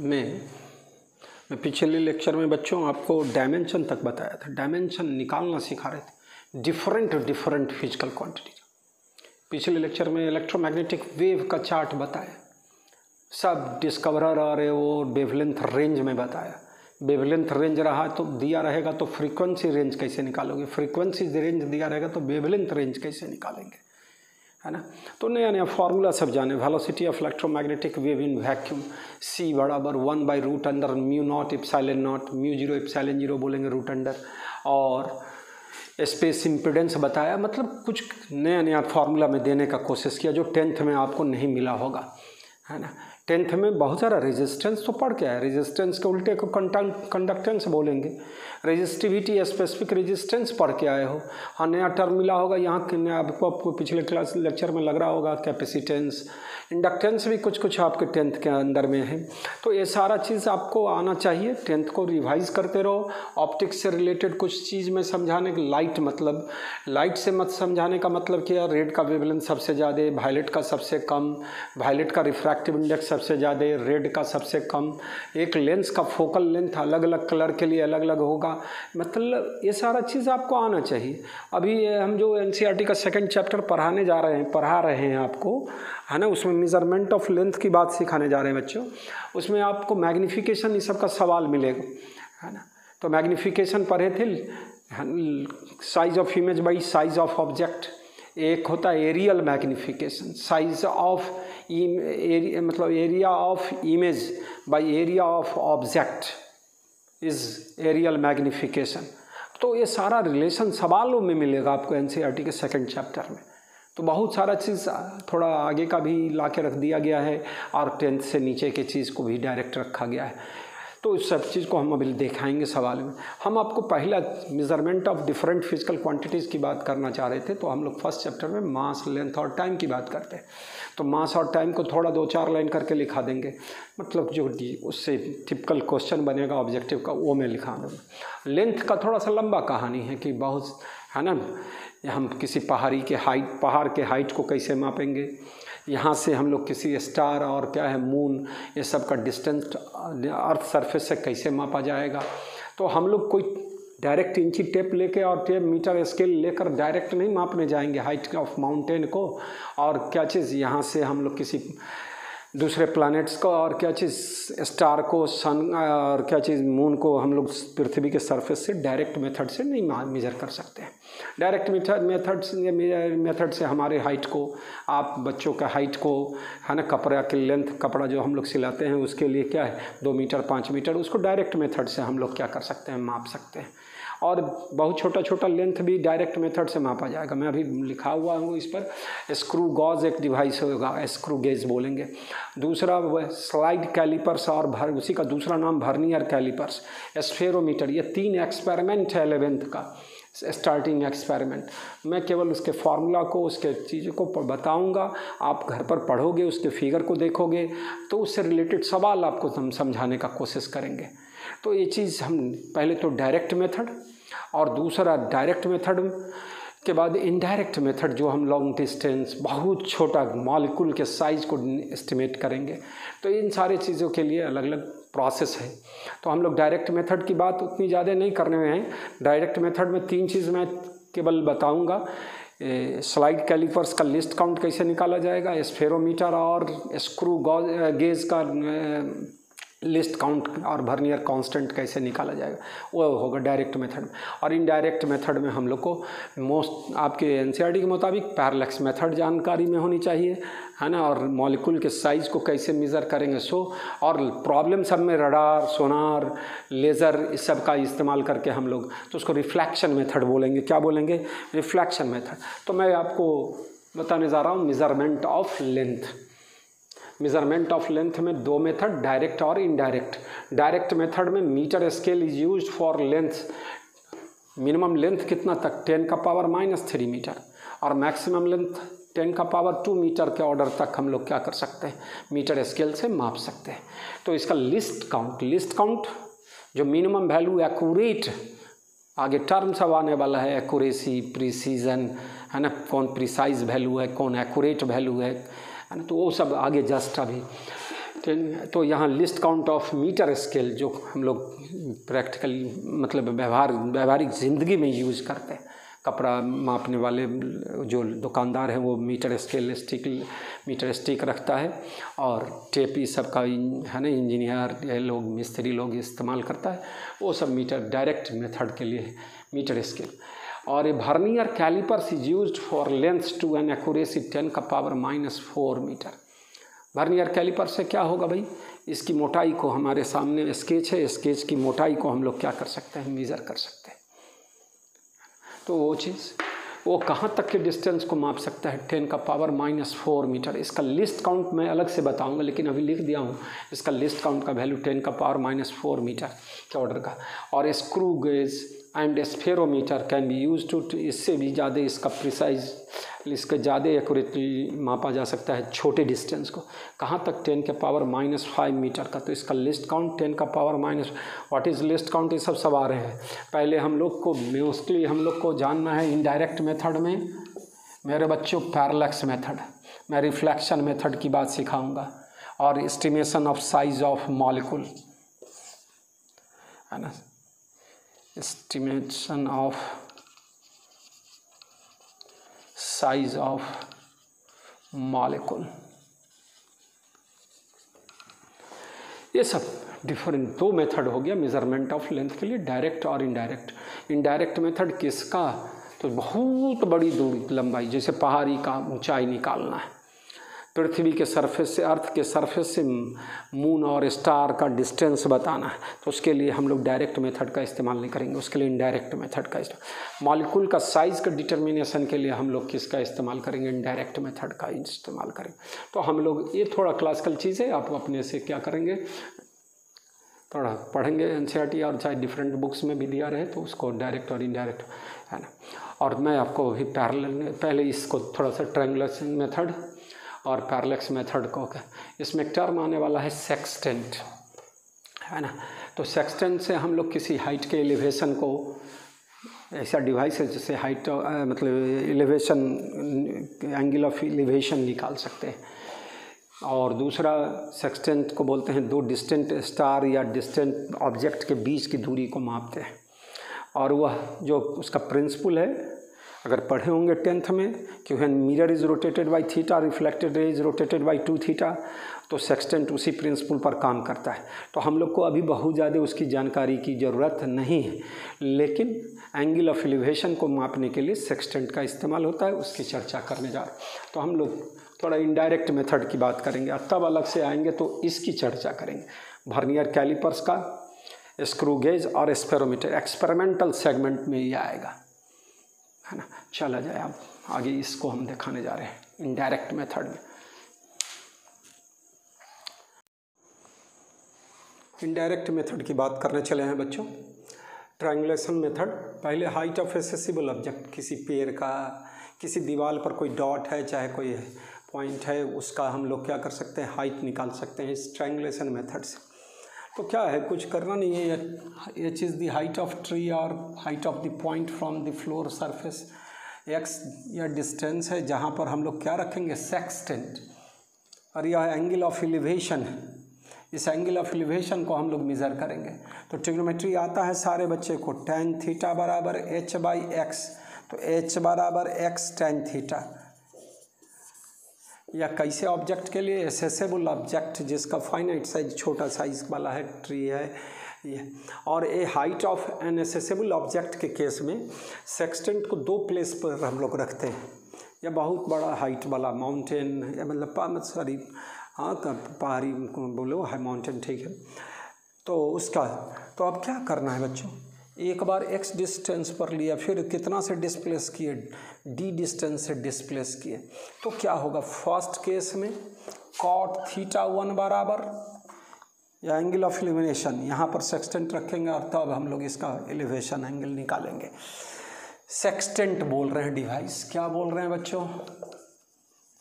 मैं पिछले लेक्चर में बच्चों आपको डायमेंशन तक बताया था। डायमेंशन निकालना सिखा रहे थे, डिफरेंट फिजिकल क्वांटिटी। पिछले लेक्चर में इलेक्ट्रोमैग्नेटिक वेव का चार्ट बताया, सब डिस्कवरर और वो वेवलेंथ रेंज में बताया। वेवलेंथ रेंज रहा तो दिया रहेगा तो फ्रीक्वेंसी रेंज कैसे निकालोगे, फ्रीक्वेंसी रेंज दिया रहेगा तो वेवलेंथ रेंज कैसे निकालेंगे, है ना। तो नया फार्मूला सब जाने। Velocity of electromagnetic wave in vacuum c बराबर 1/√अंडर mu not epsilon not, mu 0 epsilon 0 बोलेंगे रूट अंडर। और स्पेस इम्पीडेंस बताया, मतलब कुछ नया फार्मूला में देने का कोशिश किया जो 10th में आपको नहीं मिला होगा, है ना। 10th में बहुत सारा रेजिस्टेंस तो पढ़ के आया, रेजिस्टेंस के उल्टे को कंडक्टेंस बोलेंगे, रेजिस्टिविटी स्पेसिफिक रेजिस्टेंस पढ़ के आए हो। हाँ, नया टर्म मिला होगा यहाँ के, आपको पिछले क्लास लेक्चर में लग रहा होगा कैपेसिटेंस, इंडक्टेंस भी कुछ आपके 10th के अंदर में है। तो ये सारा चीज़ आपको आना चाहिए। 10th को रिवाइज करते रहो। ऑप्टिक्स से रिलेटेड कुछ चीज़ में समझाने के, लाइट से मत समझाने का मतलब क्या, रेड का वेवलेंथ सबसे ज़्यादा, वायलेट का सबसे कम, वायलेट का रिफ्रैक्टिव इंडेक्स सबसे ज़्यादा, रेड का सबसे कम, एक लेंस का फोकल लेंथ अलग अलग कलर के लिए अलग अलग होगा, मतलब ये सारा चीज़ आपको आना चाहिए। अभी हम जो NCERT का 2nd चैप्टर पढ़ा रहे हैं आपको, है ना, उसमें मेजरमेंट ऑफ लेंथ की बात सिखाने जा रहे हैं बच्चों। उसमें आपको मैग्नीफिकेशन ये सब का सवाल मिलेगा, है ना। तो मैग्नीफिकेशन पढ़े थे, size of image by size of object. एक होता है एरियल मैग्नीफिकेशन, साइज ऑफ मतलब area of image by area of object is aerial magnification. तो ये सारा रिलेशन सवालों में मिलेगा आपको NCERT के 2nd चैप्टर में। तो बहुत सारा चीज़ थोड़ा आगे का भी ला के रख दिया गया है और 10th से नीचे के चीज़ को भी डायरेक्ट रखा गया है। तो इस सब चीज़ को हम अभी दिखाएंगे सवाल में। हम आपको पहला measurement of different physical quantities की बात करना चाह रहे थे, तो हम लोग 1st चैप्टर में मास, लेंथ और टाइम की बात करते हैं। तो मास और टाइम को थोड़ा 2-4 लाइन करके लिखा देंगे, मतलब जो उससे टिपिकल क्वेश्चन बनेगा ऑब्जेक्टिव का वो मैं लिखा दूँगा। लेंथ का थोड़ा सा लंबा कहानी है कि बहुत, है ना, हम किसी पहाड़ के हाइट को कैसे मापेंगे, यहाँ से हम लोग किसी स्टार और क्या है मून, ये सब का डिस्टेंस अर्थ सरफेस से कैसे मापा जाएगा। तो हम लोग कोई डायरेक्ट इंची टेप लेके और टेप मीटर स्केल लेकर डायरेक्ट नहीं मापने जाएंगे हाइट ऑफ माउंटेन को, और क्या चीज़ यहाँ से हम लोग किसी दूसरे प्लैनेट्स को, और क्या चीज़ स्टार को, सन, और क्या चीज़ मून को हम लोग पृथ्वी के सरफेस से डायरेक्ट मेथड से नहीं मेजर कर सकते हैं। डायरेक्ट मेथड से हमारे हाइट को, आप बच्चों का हाइट को, है ना, कपड़ा की लेंथ, कपड़ा जो हम लोग सिलाते हैं उसके लिए क्या है 2 मीटर 5 मीटर, उसको डायरेक्ट मेथड से हम लोग क्या कर सकते हैं, माप सकते हैं। और बहुत छोटा लेंथ भी डायरेक्ट मेथड से मापा जाएगा। मैं अभी लिखा हुआ हूँ इस पर, स्क्रू गॉज एक डिवाइस होगा, स्क्रू गेज बोलेंगे। दूसरा स्लाइड कैलिपर्स, और उसी का दूसरा नाम वर्नियर कैलिपर्स, स्फेरोमीटर। ये 3 एक्सपेरिमेंट है 11th का स्टार्टिंग एक्सपेरिमेंट। मैं केवल उसके फार्मूला को, उसके चीज़ों को बताऊंगा, आप घर पर पढ़ोगे, उसके फिगर को देखोगे तो उससे रिलेटेड सवाल आपको हम समझाने का कोशिश करेंगे। तो ये चीज़ हम पहले तो डायरेक्ट मेथड, और दूसरा डायरेक्ट मेथड के बाद इनडायरेक्ट मेथड, जो हम लॉन्ग डिस्टेंस, बहुत छोटा मॉलिक्यूल के साइज को एस्टिमेट करेंगे। तो इन सारे चीज़ों के लिए अलग अलग प्रोसेस है। तो हम लोग डायरेक्ट मेथड की बात उतनी ज़्यादा नहीं करने में हैं। डायरेक्ट मेथड में 3 चीज़ मैं केवल बताऊंगा। स्लाइड कैलिपर्स का लिस्ट काउंट कैसे निकाला जाएगा, स्फेरोमीटर और स्क्रू गेज का लिस्ट काउंट और वर्नियर कांस्टेंट कैसे निकाला जाएगा, वो होगा डायरेक्ट मेथड। और इनडायरेक्ट मेथड में हम लोग को मोस्ट आपके NCERT के मुताबिक पैरेलैक्स मेथड जानकारी में होनी चाहिए, है ना, और मॉलिक्यूल के साइज़ को कैसे मेज़र करेंगे और प्रॉब्लम सब में रडार, सोनार, लेज़र, इस सब का इस्तेमाल करके हम लोग तो उसको रिफ्लेक्शन मेथड बोलेंगे। क्या बोलेंगे? Reflection method. तो मैं आपको बताने जा रहा हूँ measurement of length. Measurement of length में 2 मेथड, डायरेक्ट और इनडायरेक्ट। डायरेक्ट मेथड में metre scale is used for length. Minimum length कितना तक, 10⁻³ मीटर, और मैक्सिमम लेंथ 10⁻² मीटर के ऑर्डर तक हम लोग क्या कर सकते हैं, मीटर स्केल से माप सकते हैं। तो इसका लिस्ट काउंट जो मिनिमम वैल्यू एक्यूरेट, आगे टर्म सब आने वाला है, एक्यूरेसी, प्रिसीजन, है ना, कौन प्रिसाइज वैल्यू है, कौन एक्यूरेट वैल्यू है ना, तो वो सब आगे जस्ट अभी 10। तो यहाँ least count of metre scale जो हम लोग प्रैक्टिकली मतलब व्यवहारिक ज़िंदगी में यूज़ करते हैं, कपड़ा मापने वाले जो दुकानदार हैं वो मीटर स्टिक रखता है, और टेप ये सब का है ना इंजीनियर लोग मिस्त्री लोग इस्तेमाल करता है, वो सब मीटर डायरेक्ट मेथड के लिए मीटर स्केल। और ये vernier callipers is used for length to an accuracy 10⁻⁴ metre. Vernier calliper से क्या होगा भाई, इसकी मोटाई को, हमारे सामने स्केच है, स्केच की मोटाई को हम लोग क्या कर सकते हैं, मेज़र कर सकते हैं। तो वो चीज़ वो कहाँ तक के डिस्टेंस को माप सकता है, 10⁻⁴ मीटर। इसका लिस्ट काउंट मैं अलग से बताऊंगा, लेकिन अभी लिख दिया हूँ इसका लिस्ट काउंट का वैल्यू 10⁻⁴ मीटर के ऑर्डर का। और screw gauge and spherometer can be use to, इससे भी ज़्यादा इसका प्रिसाइज, इसका ज़्यादा एक्यूरेटली मापा जा सकता है छोटे डिस्टेंस को। कहाँ तक, 10⁻⁵ मीटर का। तो इसका least count 10⁻⁻, what is list count, ये सब आ रहे हैं। पहले हम लोग को मोस्टली हम लोग को जानना है इनडायरेक्ट मेथड में मेरे बच्चों पैरेलैक्स मेथड, मैं रिफ्लेक्शन मेथड की बात सिखाऊंगा, और estimation of size of molecule, है ना, estimation of size of molecule, ये सब डिफरेंट 2 मेथड हो गया मेजरमेंट ऑफ लेंथ के लिए, डायरेक्ट और इनडायरेक्ट। इनडायरेक्ट मेथड किसका, तो बहुत बड़ी दूरी लंबाई, जैसे पहाड़ी का ऊंचाई निकालना है, पृथ्वी के सरफेस से, अर्थ के सरफेस से मून और स्टार का डिस्टेंस बताना है, तो उसके लिए हम लोग डायरेक्ट मेथड का इस्तेमाल नहीं करेंगे, उसके लिए इनडायरेक्ट मेथड का इस्तेमाल। मॉलिक्यूल का साइज़ का डिटर्मिनेशन के लिए हम लोग किसका इस्तेमाल करेंगे, इनडायरेक्ट मेथड का इस्तेमाल करेंगे। तो हम लोग, ये थोड़ा क्लासिकल चीज़ है, आप अपने से क्या करेंगे, थोड़ा पढ़ेंगे एनसीईआरटी, और चाहे डिफरेंट बुक्स में भी दिया रहे तो उसको डायरेक्ट और इनडायरेक्ट, है ना। और मैं आपको अभी पैरेलल, पहले इसको थोड़ा सा ट्रायंगुलेशन मेथड और पैरेलैक्स मेथड को, इसमें एक टर्म आने वाला है सेक्सटेंट, है ना। तो सेक्सटेंट से हम लोग किसी हाइट के एलिवेशन को, ऐसा डिवाइस है जिससे हाइट मतलब एलिवेशन, एंगल ऑफ एलिवेशन निकाल सकते हैं। और दूसरा सेक्सटेंट को बोलते हैं 2 डिस्टेंट स्टार या डिस्टेंट ऑब्जेक्ट के बीच की दूरी को मापते हैं। और वह जो उसका प्रिंसिपल है, अगर पढ़े होंगे 10th में कि when mirror is rotated by theta, reflected ray is rotated bye 2 theta, तो सेक्सटेंट उसी प्रिंसिपल पर काम करता है। तो हम लोग को अभी बहुत ज़्यादा उसकी जानकारी की ज़रूरत नहीं है, लेकिन एंगल ऑफ एलिवेशन को मापने के लिए सेक्सटेंट का इस्तेमाल होता है, उसकी चर्चा करने जा रहे हैं। तो हम लोग थोड़ा इनडायरेक्ट मेथड की बात करेंगे, तब अलग से आएंगे तो इसकी चर्चा करेंगे। वर्नियर कैलिपर्स का, स्क्रू गेज और स्पेरोमीटर एक्सपेरिमेंटल सेगमेंट में ही आएगा, है ना। चला जाए अब आगे, इसको हम दिखाने जा रहे हैं इनडायरेक्ट मेथड में। इनडायरेक्ट मेथड की बात करने चले हैं बच्चों। ट्रायंगुलेशन मेथड, पहले हाइट ऑफ एक्सेसिबल ऑब्जेक्ट, किसी पेड़ का, किसी दीवार पर कोई डॉट है, चाहे कोई पॉइंट है, उसका हम लोग क्या कर सकते हैं, हाइट निकाल सकते हैं इस ट्रायंगुलेशन मेथड से। तो क्या है, कुछ करना नहीं है, H is the height of tree और height of the point from the floor surface, X या डिस्टेंस है जहाँ पर हम लोग क्या रखेंगे, सेक्सटेंट, और यह एंगल ऑफ एलिवेशन है, इस एंगल ऑफ एलिवेशन को हम लोग मेज़र करेंगे। तो ट्रिग्नोमेट्री आता है सारे बच्चे को, tan थीटा बराबर h/x, तो h बराबर x tan थीटा, या कैसे ऑब्जेक्ट के लिए, एसेसेबल ऑब्जेक्ट जिसका फाइनाइट साइज, छोटा साइज वाला है, ट्री है ये। और a height of an accessible object के केस में सेक्सटेंट को 2 प्लेस पर हम लोग रखते हैं, या बहुत बड़ा हाइट वाला माउंटेन, या मतलब सॉरी हाँ पहाड़ी बोलो, है माउंटेन, ठीक है। तो उसका, तो अब क्या करना है बच्चों, एक बार x डिस्टेंस पर लिया, फिर कितना से डिस्प्लेस किए, d डिस्टेंस से डिस्प्लेस किए, तो क्या होगा, फर्स्ट केस में cot θ1 बराबर, या एंगल ऑफ एलिवेशन, यहाँ पर सेक्सटेंट रखेंगे और तब हम लोग इसका एलिवेशन एंगल निकालेंगे। सेक्सटेंट बोल रहे हैं डिवाइस, क्या बोल रहे हैं बच्चों,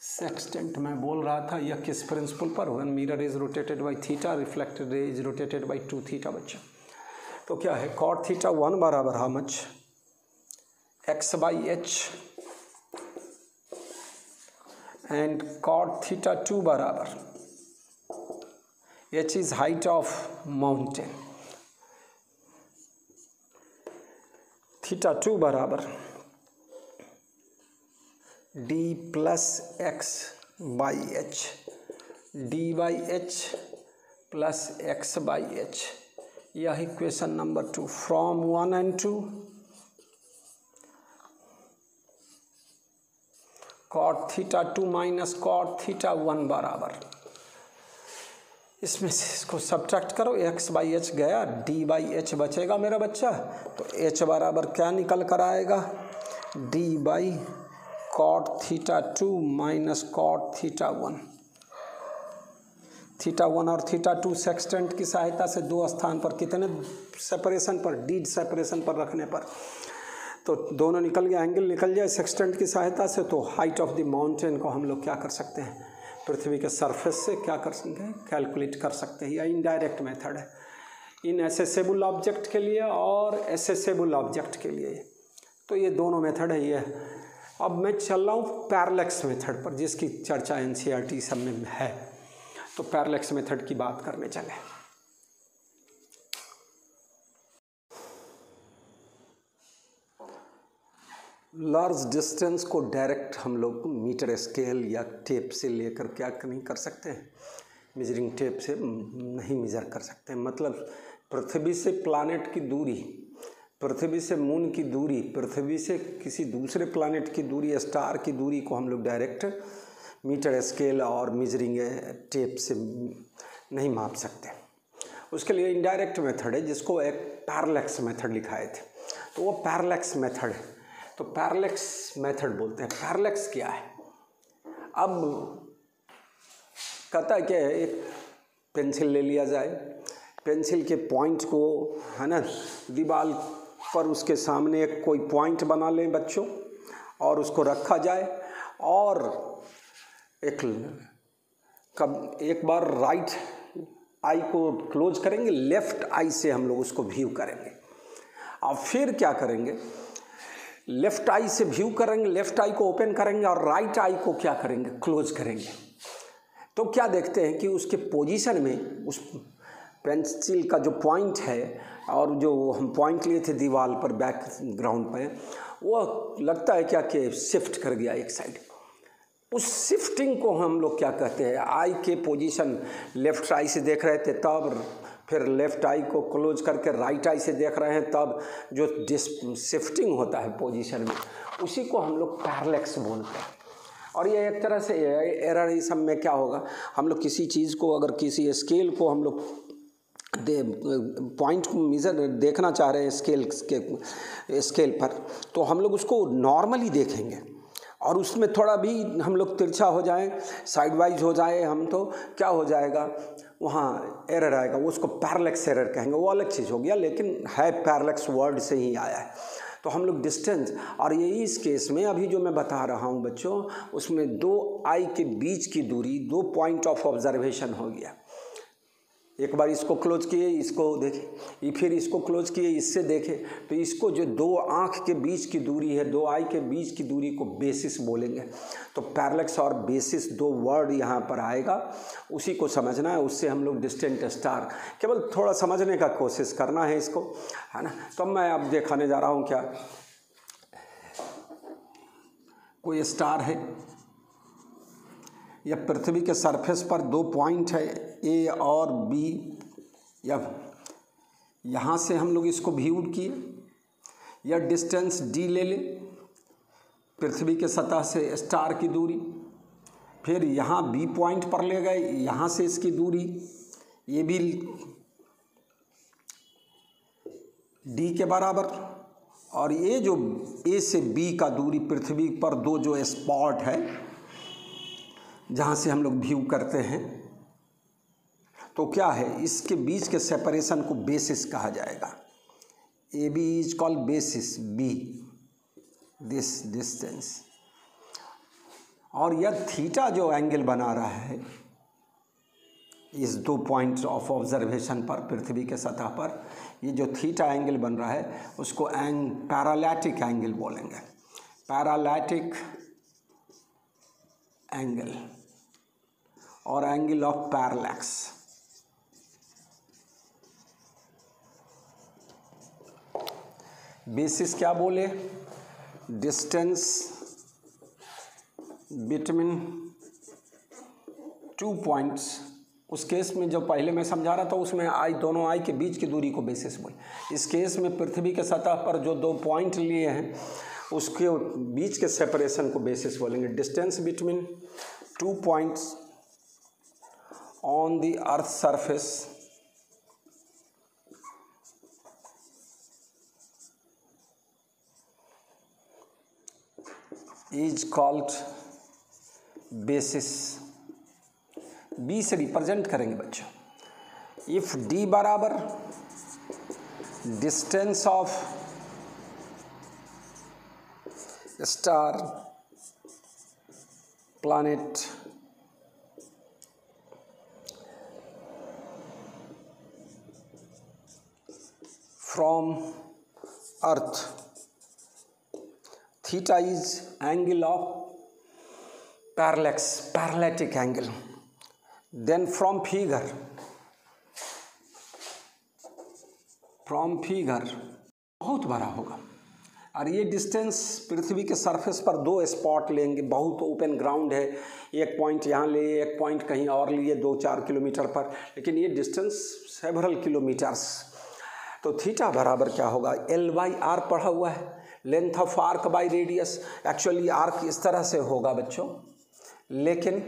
सेक्सटेंट मैं बोल रहा था, यह किस प्रिंसिपल पर, when mirror is rotated by theta, reflected ray is rotated bye 2 theta बच्चों। तो क्या है, cot θ1 बराबर how much, x/h, and cot θ2 बराबर h is height of mountain, θ2 बराबर d plus x by h, डी by h plus x by h. यह equation number 2 from 1 and 2 cot θ2 minus cot θ1 बराबर, इसमें से इसको सब्ट्रैक्ट करो, x बाई एच गया, d बाई एच बचेगा मेरा बच्चा। तो h बराबर क्या निकल कर आएगा, d by cot θ2 minus cot θ1। θ1 और θ2 सेक्सटेंट की सहायता से दो स्थान पर कितने सेपरेशन पर, डी सेपरेशन पर रखने पर तो दोनों निकल गया, एंगल निकल जाए सेक्सटेंट की सहायता से। तो हाइट ऑफ द माउंटेन को हम लोग क्या कर सकते हैं, पृथ्वी के सरफेस से क्या कर सकते हैं, कैलकुलेट कर सकते हैं। या इनडायरेक्ट मेथड है इनएसेसेबल ऑब्जेक्ट के लिए और एसेसेबल ऑब्जेक्ट के लिए, तो ये दोनों मेथड है। ये अब मैं चल रहा हूँ पैरेलैक्स मेथड पर, जिसकी चर्चा एनसीईआरटी सब में है। तो पैरेलैक्स मेथड की बात करने चले। लार्ज डिस्टेंस को डायरेक्ट हम लोग मीटर स्केल या टेप से लेकर क्या नहीं कर सकते, मेजरिंग टेप से नहीं मेजर कर सकते। मतलब पृथ्वी से प्लानेट की दूरी, पृथ्वी से मून की दूरी, पृथ्वी से किसी दूसरे प्लानेट की दूरी, स्टार की दूरी को हम लोग डायरेक्ट मीटर स्केल और मेजरिंग टेप से नहीं माप सकते। उसके लिए इनडायरेक्ट मेथड है, जिसको एक पैरेलैक्स मेथड लिखाए थे। तो वो पैरेलैक्स मेथड है, तो पैरेलैक्स मेथड बोलते हैं। पैरेलैक्स क्या है, अब कहता है कि एक पेंसिल ले लिया जाए, पेंसिल के पॉइंट को है ना दीवार पर उसके सामने एक कोई पॉइंट बना लें बच्चों, और उसको रखा जाए, और एक बार राइट आई को क्लोज करेंगे, लेफ्ट आई से हम लोग उसको व्यू करेंगे। और फिर क्या करेंगे, लेफ्ट आई से व्यू करेंगे, लेफ्ट आई को ओपन करेंगे और राइट आई को क्या करेंगे, क्लोज करेंगे। तो क्या देखते हैं कि उसके पोजीशन में उस पेंसिल का जो पॉइंट है और जो हम पॉइंट लिए थे दीवार पर बैकग्राउंड पे, वो लगता है क्या कि शिफ्ट कर गया एक साइड। उस शिफ्टिंग को हम लोग क्या कहते हैं, आई के पोजीशन लेफ्ट आई से देख रहे थे तब, फिर लेफ्ट आई को क्लोज करके राइट आई से देख रहे हैं तब, जो शिफ्टिंग होता है पोजीशन में, उसी को हम लोग पैरेलैक्स बोलते हैं। और ये एक तरह से एरर इस सब में क्या होगा, हम लोग किसी चीज़ को अगर किसी स्केल को हम लोग पॉइंट को मेजर देखना चाह रहे हैं स्केल पर, तो हम लोग उसको नॉर्मली देखेंगे और उसमें थोड़ा भी हम लोग तिरछा हो जाए, साइडवाइज हो जाए हम, तो क्या हो जाएगा, वहाँ एरर आएगा। वो उसको पैरेलैक्स एरर कहेंगे, वो अलग चीज़ हो गया, लेकिन है पैरेलैक्स वर्ड से ही आया है। तो हम लोग डिस्टेंस, और यही इस केस में अभी जो मैं बता रहा हूँ बच्चों, उसमें दो आई के बीच की दूरी, दो पॉइंट ऑफ ऑब्जर्वेशन हो गया। एक बार इसको क्लोज किए, इसको देखे, फिर इसको क्लोज किए, इससे देखे, तो इसको जो दो आँख के बीच की दूरी है, दो आई के बीच की दूरी को बेसिस बोलेंगे। तो पैरेलैक्स और बेसिस दो वर्ड यहाँ पर आएगा, उसी को समझना है। उससे हम लोग डिस्टेंट स्टार, केवल थोड़ा समझने का कोशिश करना है इसको, है ना। तो मैं अब दिखाने जा रहा हूँ क्या, कोई स्टार है या पृथ्वी के सरफेस पर दो पॉइंट है ए और बी, या यहाँ से हम लोग इसको व्यू किए, या डिस्टेंस डी ले ले पृथ्वी के सतह से स्टार की दूरी, फिर यहाँ बी पॉइंट पर ले गए, यहाँ से इसकी दूरी ये भी डी के बराबर, और ये जो ए से बी का दूरी पृथ्वी पर दो जो स्पॉट है जहाँ से हम लोग व्यू करते हैं, तो क्या है, इसके बीच के सेपरेशन को बेसिस कहा जाएगा। A B is called basis B, this distance. और यह थीटा जो एंगल बना रहा है इस दो पॉइंट्स ऑफ ऑब्जर्वेशन पर पृथ्वी के सतह पर, ये जो थीटा एंगल बन रहा है उसको पैरालैटिक एंगल बोलेंगे, पैरालैटिक एंगल और एंगल ऑफ पैरेलैक्स। बेसिस क्या बोले, डिस्टेंस बिटवीन 2 पॉइंट्स। उस केस में जो पहले मैं समझा रहा था उसमें दोनों आई के बीच की दूरी को बेसिस बोले। इस केस में पृथ्वी के सतह पर जो 2 पॉइंट लिए हैं उसके बीच के सेपरेशन को बेसिस बोलेंगे। Distance between 2 points on the earth surface is called basis. B से रिप्रेजेंट करेंगे बच्चों। इफ डी बराबर distance of star planet from earth, theta is angle of parallatic angle. Then from figure बहुत बड़ा होगा। और ये डिस्टेंस पृथ्वी के सरफेस पर 2 स्पॉट लेंगे, बहुत ओपन ग्राउंड है, एक पॉइंट यहाँ लिए, एक पॉइंट कहीं और लिए 2-4 किलोमीटर पर, लेकिन ये डिस्टेंस सेवरल किलोमीटर्स। तो थीटा बराबर क्या होगा, L/R पढ़ा हुआ है, length of arc by radius. Actually arc इस तरह से होगा बच्चों, लेकिन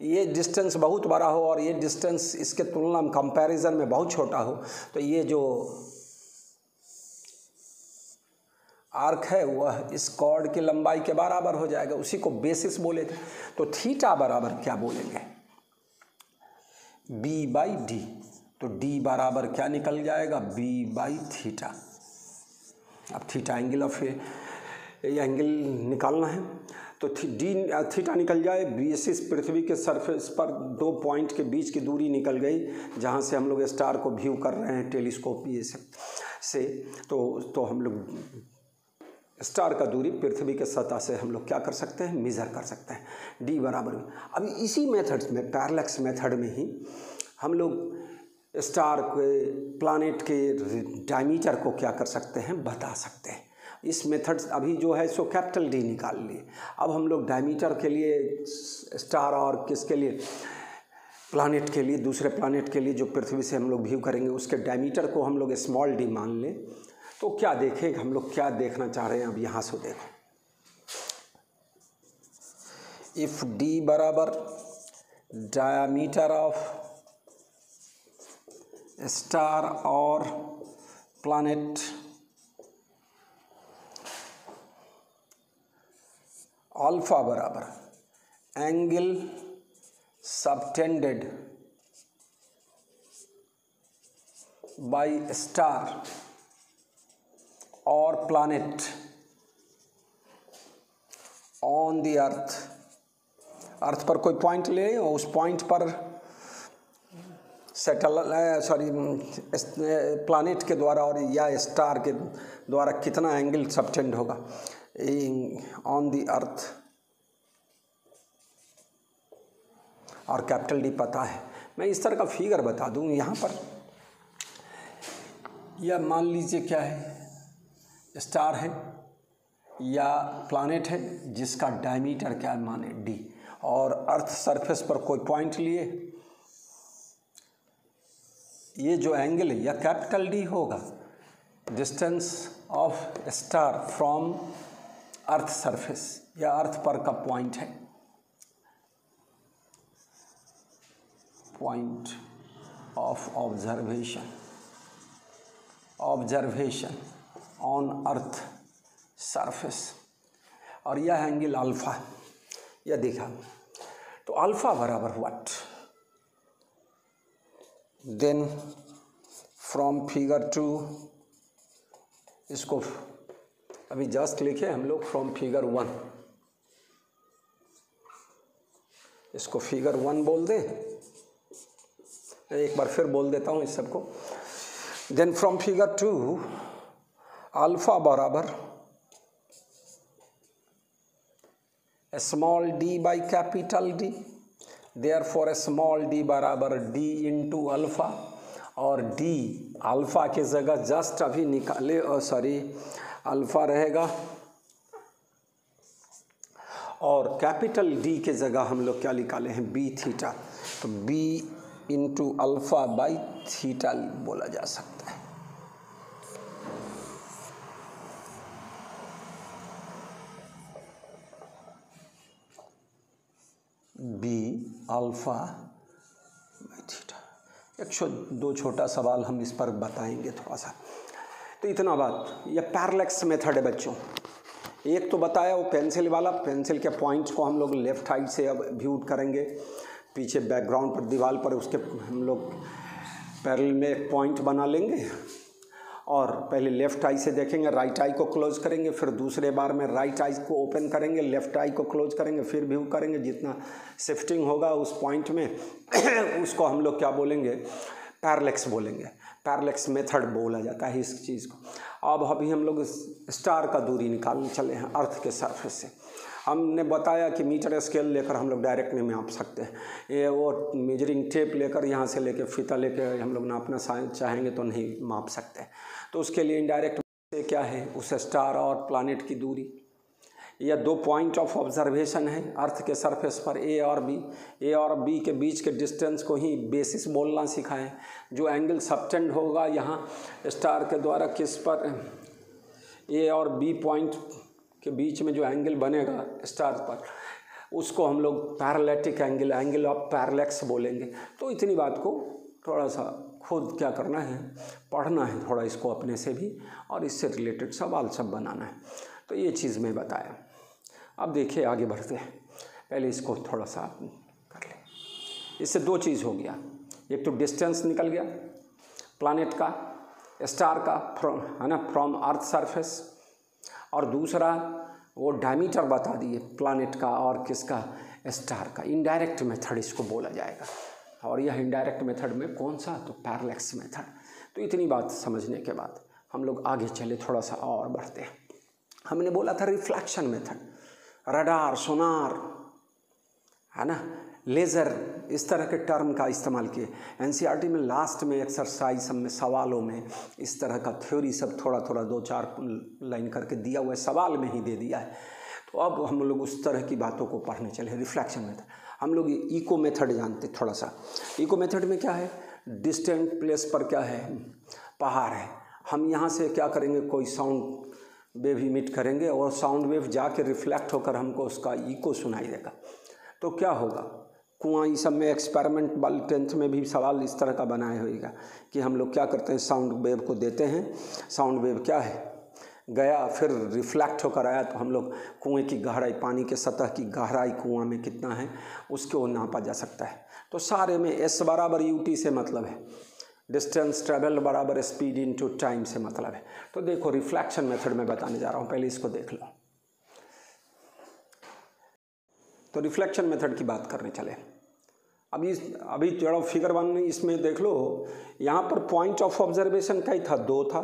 ये डिस्टेंस बहुत बड़ा हो और ये डिस्टेंस इसके तुलना में कंपैरिजन में बहुत छोटा हो, तो ये जो आर्क है वह इस कॉर्ड की लंबाई के बराबर हो जाएगा, उसी को बेसिस बोले थे। तो थीटा बराबर क्या बोलेंगे, B/D। तो D बराबर क्या निकल जाएगा, B/थीटा। अब थीटा एंगल ऑफ एंगल निकालना है, तो थीटा निकल जाए। बेसिस पृथ्वी के सरफेस पर 2 पॉइंट के बीच की दूरी निकल गई, जहाँ से हम लोग स्टार को व्यू कर रहे हैं टेलीस्कोप ये से तो हम लोग स्टार का दूरी पृथ्वी के सतह से हम लोग क्या कर सकते हैं, मेज़र कर सकते हैं। डी बराबर में अब इसी मेथड में, पैरेलैक्स मेथड में ही हम लोग स्टार के, प्लैनेट के डायमीटर को क्या कर सकते हैं, बता सकते हैं। इस मेथड अभी जो है सो कैपिटल डी निकाल लिए। अब हम लोग डायमीटर के लिए स्टार और किसके लिए, प्लैनेट के लिए, दूसरे प्लैनेट के लिए जो पृथ्वी से हम लोग व्यू करेंगे उसके डायमीटर को हम लोग स्मॉल डी मान लें, तो क्या देखें, हम लोग क्या देखना चाह रहे हैं अब यहाँ से देखो। इफ डी बराबर डायमीटर ऑफ स्टार और प्लैनेट अल्फा बराबर एंगल सबटेंडेड बाय स्टार और प्लैनेट ऑन द अर्थ पर कोई पॉइंट ले और उस पॉइंट पर प्लैनेट के द्वारा और या स्टार के द्वारा कितना एंगल सबटेंड होगा ऑन द अर्थ, और कैपिटल डी पता है। मैं इस तरह का फिगर बता दूं यहाँ पर, या मान लीजिए क्या है, स्टार है या प्लैनेट है जिसका डायमीटर क्या माने डी, और अर्थ सरफेस पर कोई पॉइंट लिए, ये जो एंगल है या कैपिटल डी होगा, distance of star from earth surface या अर्थ पर का पॉइंट है, point of observation on earth surface, और यह एंगल अल्फा, यह देखा। तो अल्फा बराबर व्हाट, देन फ्रॉम फिगर 2, इसको अभी जस्ट लिखे हम लोग फ्रॉम फिगर 1, इसको फिगर 1 बोल दे, एक बार फिर बोल देता हूँ इस सबको। देन फ्रॉम फिगर 2 अल्फा बराबर small D by capital D, therefore small D बराबर डी इंटू अल्फा, और डी अल्फ़ा की जगह जस्ट अभी निकाले, अल्फ़ा रहेगा और कैपिटल डी के जगह हम लोग क्या निकाले हैं, बी थीटा। तो B into alpha by theta बोला जा सकता है। B alpha by theta. दो छोटा सवाल हम इस पर बताएंगे थोड़ा सा। तो इतना बात, यह पैरेलैक्स मेथड है बच्चों। एक तो बताया वो पेंसिल वाला, पेंसिल के पॉइंट्स को हम लोग लेफ़्ट साइड से अब व्यू करेंगे, पीछे बैकग्राउंड पर दीवार पर उसके हम लोग पैरेलल में एक पॉइंट बना लेंगे और पहले लेफ़्ट आई से देखेंगे, राइट आई को क्लोज करेंगे, फिर दूसरे बार में राइट आई को ओपन करेंगे, लेफ़्ट आई को क्लोज करेंगे, फिर व्यू करेंगे। जितना शिफ्टिंग होगा उस पॉइंट में उसको हम लोग क्या बोलेंगे, पैरेलैक्स बोलेंगे। पैरेलैक्स मेथड बोला जाता है इस चीज़ को। अब अभी हम लोग स्टार का दूरी निकालने चले हैं अर्थ के सरफेस से। हमने बताया कि मीटर स्केल लेकर हम लोग डायरेक्ट नहीं माप सकते हैं, ये वो मेजरिंग टेप लेकर यहाँ से लेकर फीता लेकर हम लोग नापना चाहेंगे तो नहीं माप सकते। तो उसके लिए इनडायरेक्ट से क्या है, उस स्टार और प्लैनेट की दूरी, या दो पॉइंट ऑफ ऑब्जर्वेशन है अर्थ के सरफेस पर, ए और बी के बीच के डिस्टेंस को ही बेसिस बोलना सिखाएं। जो एंगल सबटेंड होगा यहाँ स्टार के द्वारा किस पर, ए और बी पॉइंट के बीच में जो एंगल बनेगा स्टार पर, उसको हम लोग पैरेलैटिक एंगल ऑफ पैरेलैक्स बोलेंगे। तो इतनी बात को थोड़ा सा खुद क्या करना है, पढ़ना है थोड़ा इसको अपने से भी, और इससे रिलेटेड सवाल सब बनाना है। तो ये चीज़ मैं बताया। अब देखिए आगे बढ़ते हैं, पहले इसको थोड़ा सा कर लें। इससे दो चीज़ हो गया, एक तो डिस्टेंस निकल गया प्लैनेट का, स्टार का, फ्रॉम अर्थ सरफेस, और दूसरा वो डायमीटर बता दिए प्लैनेट का और किसका, स्टार का। इनडायरेक्ट मेथड इसको बोला जाएगा, और यह इनडायरेक्ट मेथड में कौन सा, तो पैरेलैक्स मेथड। तो इतनी बात समझने के बाद हम लोग आगे चले, थोड़ा सा और बढ़ते हैं। हमने बोला था रिफ्लेक्शन मेथड, रडार, सोनार, है ना, लेज़र, इस तरह के टर्म का इस्तेमाल किए। एनसीईआरटी में लास्ट में एक्सरसाइज सब में सवालों में इस तरह का थ्योरी सब थोड़ा थोड़ा 2-4 लाइन करके दिया हुआ है, सवाल में ही दे दिया है। तो अब हम लोग उस तरह की बातों को पढ़ने चले। रिफ्लेक्शन मेथड हम लोग इको मेथड जानते थोड़ा सा। इको मेथड में क्या है, डिस्टेंट प्लेस पर क्या है, पहाड़ है, हम यहाँ से क्या करेंगे, कोई साउंड वेव इमिट करेंगे और साउंड वेव जाके रिफ्लेक्ट होकर हमको उसका इको सुनाई देगा। तो क्या होगा, कुआं ये सब में एक्सपेरिमेंट वाली 10th में भी सवाल इस तरह का बनाया होगा कि हम लोग क्या करते हैं, साउंड वेव को देते हैं, साउंड वेव क्या है, गया फिर रिफ्लेक्ट होकर आया, तो हम लोग कुएं की गहराई, पानी के सतह की गहराई कुआं में कितना है उसको नापा जा सकता है। तो सारे में S बराबर UT से मतलब है, डिस्टेंस ट्रेवल बराबर स्पीड इनटू टाइम से मतलब है। तो देखो रिफ्लेक्शन मेथड में बताने जा रहा हूँ, पहले इसको देख लो। तो रिफ्लेक्शन मेथड की बात करने चले। अभी थोड़ा फिगर 1 इसमें देख लो, यहाँ पर पॉइंट ऑफ ऑब्जर्वेशन कई था, 2 था।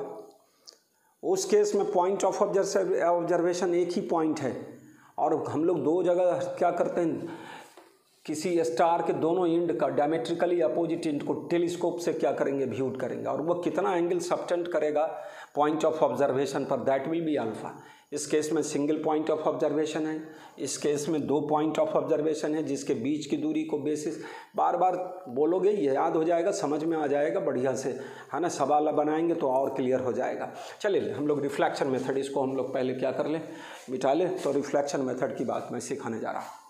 उस केस में पॉइंट ऑफ ऑब्जर्वेशन एक ही पॉइंट है, और हम लोग 2 जगह क्या करते हैं, किसी स्टार के दोनों एंड का डायमेट्रिकली अपोजिट एंड को टेलीस्कोप से क्या करेंगे, व्यूड करेंगे, और वो कितना एंगल सबटेंड करेगा पॉइंट ऑफ ऑब्जर्वेशन पर, दैट विल बी अल्फा। इस केस में सिंगल पॉइंट ऑफ ऑब्जर्वेशन है, इस केस में 2 पॉइंट ऑफ ऑब्जर्वेशन है, जिसके बीच की दूरी को बेसिस, बार बार बोलोगे ये याद हो जाएगा, समझ में आ जाएगा बढ़िया से, है ना। सवाल बनाएंगे तो और क्लियर हो जाएगा। चलिए हम लोग रिफ्लेक्शन मेथड, इसको हम लोग पहले क्या कर लें, मिटा लें। तो रिफ्लेक्शन मेथड की बात मैं सिखाने जा रहा हूँ।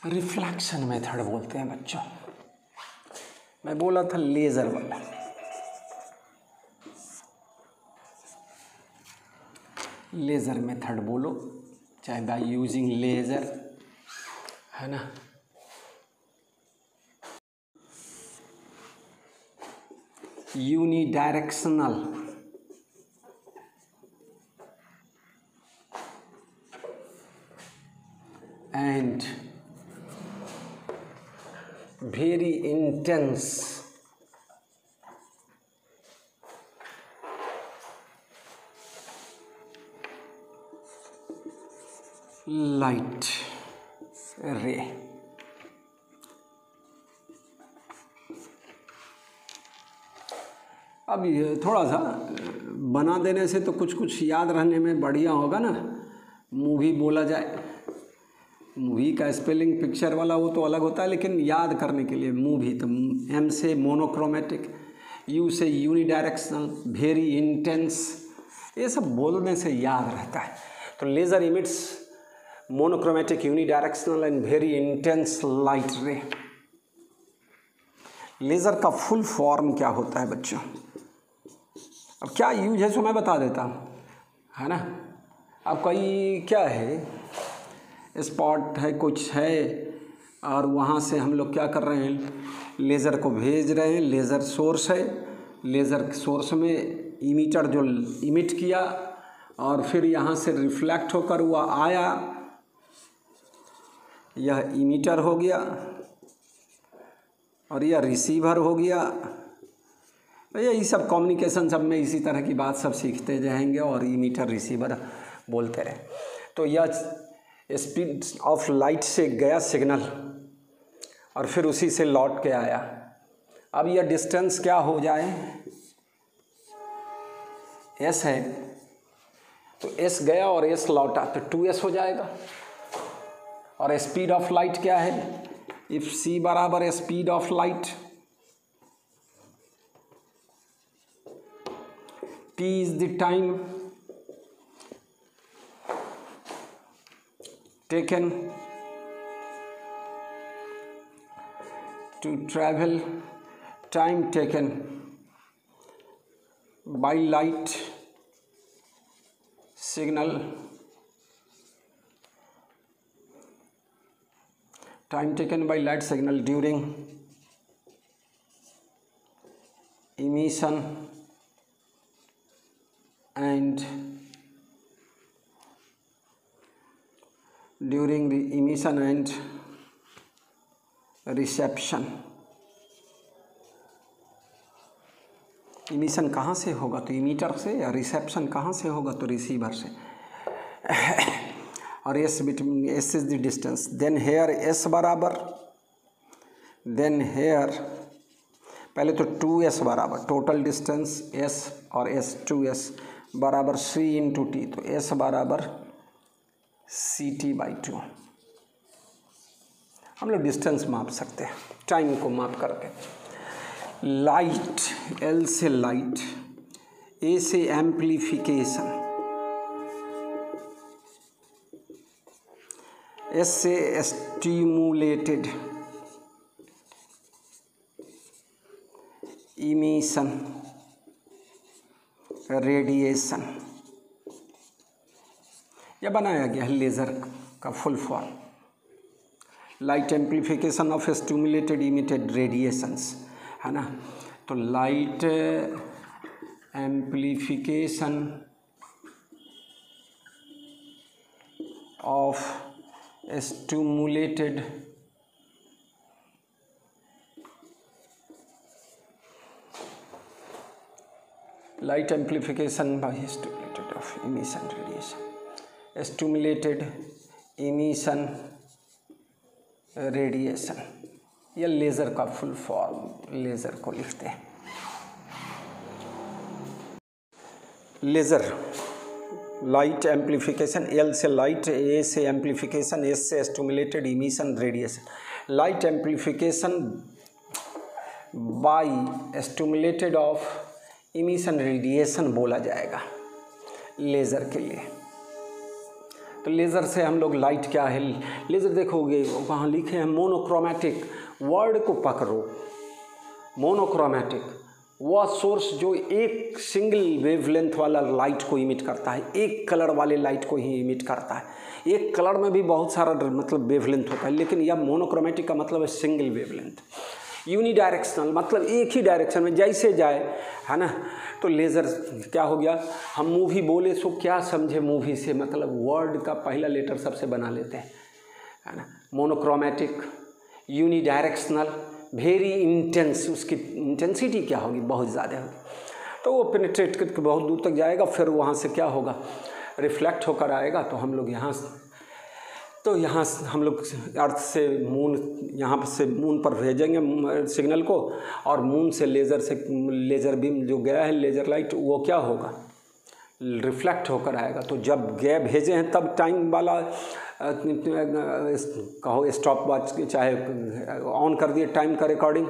रिफ्लेक्शन मेथड बोलते हैं बच्चों, मैं बोला था लेज़र वाला। लेज़र मेथड बोलो, चाहे बाय यूजिंग लेज़र, है ना। Unidirectional and very intense light रे। अब ये थोड़ा सा बना देने से तो कुछ कुछ याद रहने में बढ़िया होगा ना। मूवी बोला जाए, मूवी का स्पेलिंग पिक्चर वाला वो तो अलग होता है, लेकिन याद करने के लिए मूवी, तो एम से मोनोक्रोमेटिक, यू से यूनिडायरेक्शनल, वेरी इंटेंस, ये सब बोलने से याद रहता है। तो laser emits monochromatic, unidirectional and very intense light रे। लेज़र का फुल फॉर्म क्या होता है बच्चों? अब क्या यूज है सो मैं बता देता हूँ, है ना। अब कोई क्या है, स्पॉट है, कुछ है, और वहाँ से हम लोग क्या कर रहे हैं, लेज़र को भेज रहे हैं। लेज़र सोर्स है, लेज़र सोर्स में इमीटर जो इमिट किया और फिर यहाँ से रिफ्लेक्ट होकर वह आया, यह इमीटर हो गया और यह रिसीवर हो गया। यही सब कम्युनिकेशन सब में इसी तरह की बात सब सीखते जाएंगे और इमीटर रिसीवर बोलते रहे। तो यह स्पीड ऑफ लाइट से गया सिग्नल और फिर उसी से लौट के आया। अब यह डिस्टेंस क्या हो जाए, एस है, तो एस गया और एस लौटा तो 2s हो जाएगा। और स्पीड ऑफ लाइट क्या है, इफ c बराबर speed of light, t is the time taken to travel, time taken by light signal, time taken by light signal during emission and during the emission and reception। Emission कहाँ से होगा, तो emitter से, या reception कहाँ से होगा, तो रिसीवर से। और S between, S is the distance, then here S बराबर, देन हेयर पहले तो 2s बराबर टोटल डिस्टेंस s और s 2s बराबर c इंटू टी, तो s बराबर CT/2। हम लोग डिस्टेंस माप सकते हैं टाइम को माप करके। लाइट, L से लाइट, A से एम्प्लीफिकेशन, S से स्टिमुलेटेड इमिशन, रेडिएशन, यह बनाया गया है लेज़र का full form. Light amplification of stimulated emitted radiations, है ना। तो light amplification of stimulated light amplification by stimulated of emission radiation, stimulated emission radiation, यह लेज़र का फुल फॉर्म लेज़र को लिखते हैं। लेज़र लाइट एम्प्लीफिकेशन, L से लाइट, A से एम्प्लीफिकेशन, S से stimulated emission radiation. Light amplification by stimulated of emission radiation बोला जाएगा लेज़र के लिए। तो लेज़र से हम लोग लाइट क्या है, लेज़र देखोगे वहाँ लिखे हैं मोनोक्रोमेटिक, वर्ड को पकड़ो। मोनोक्रोमेटिक वह सोर्स जो एक सिंगल वेवलेंथ वाला लाइट को इमिट करता है, एक कलर वाले लाइट को ही इमिट करता है। एक कलर में भी बहुत सारा मतलब वेवलेंथ होता है, लेकिन यह मोनोक्रोमेटिक का मतलब है सिंगल वेवलेंथ। यूनिडायरेक्शनल मतलब एक ही डायरेक्शन में जैसे जाए, है ना। तो लेज़र क्या हो गया, हम मूवी बोले सो क्या समझे मूवी से, मतलब वर्ड का पहला लेटर सबसे बना लेते हैं, है ना। मोनोक्रोमेटिक, यूनिडायरेक्शनल, वेरी इंटेंस, उसकी इंटेंसिटी क्या होगी, बहुत ज़्यादा होगी। तो वो पेनिट्रेट करके बहुत दूर तक जाएगा, फिर वहाँ से क्या होगा, रिफ्लेक्ट होकर आएगा। तो हम लोग यहाँ तो यहाँ हम लोग अर्थ से मून, यहाँ से मून पर भेजेंगे सिग्नल को, और मून से लेज़र बीम जो गया है, लेज़र लाइट, वो क्या होगा, रिफ्लेक्ट होकर आएगा। तो जब गए भेजे हैं तब टाइम वाला कहो स्टॉप वॉच चाहे ऑन कर दिए टाइम का रिकॉर्डिंग,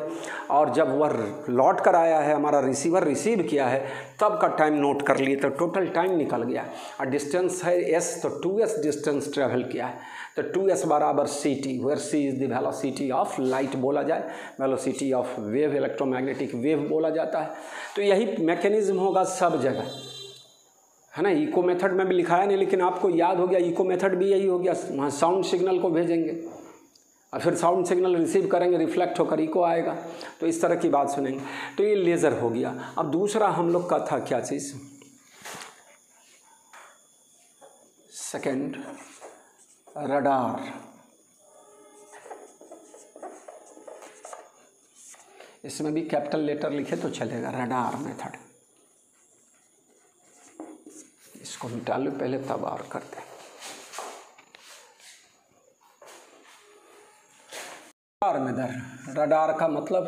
और जब वह लौट कर आया है, हमारा रिसीवर रिसीव किया है, तब का टाइम नोट कर लिए, तो टोटल टाइम निकल गया। और डिस्टेंस है s, तो 2s डिस्टेंस ट्रेवल किया है, तो 2s बराबर ct, where c is the velocity of light बोला जाए, velocity of wave, electromagnetic wave बोला जाता है। तो यही मैकेनिज्म होगा सब जगह, है ना। इको मेथड में भी लिखाया नहीं, लेकिन आपको याद हो गया, इको मेथड भी यही हो गया। वहाँ साउंड सिग्नल को भेजेंगे और फिर साउंड सिग्नल रिसीव करेंगे, रिफ्लेक्ट होकर इको आएगा, तो इस तरह की बात सुनेंगे। तो ये लेज़र हो गया। अब दूसरा हम लोग का था क्या चीज़, सेकंड रडार। इसमें भी कैपिटल लेटर लिखे तो चलेगा, रडार मेथड। इसको मिटा लो पहले, तब और करते हैं। रडार में रडार का मतलब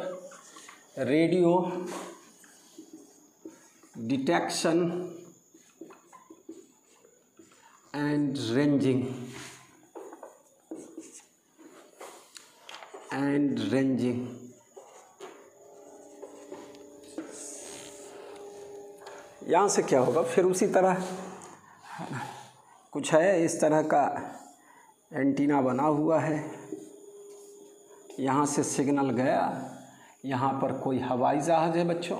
रेडियो डिटेक्शन एंड रेंजिंग यहाँ से क्या होगा, फिर उसी तरह कुछ है, इस तरह का एंटीना बना हुआ है, यहाँ से सिग्नल गया, यहाँ पर कोई हवाई जहाज़ है बच्चों,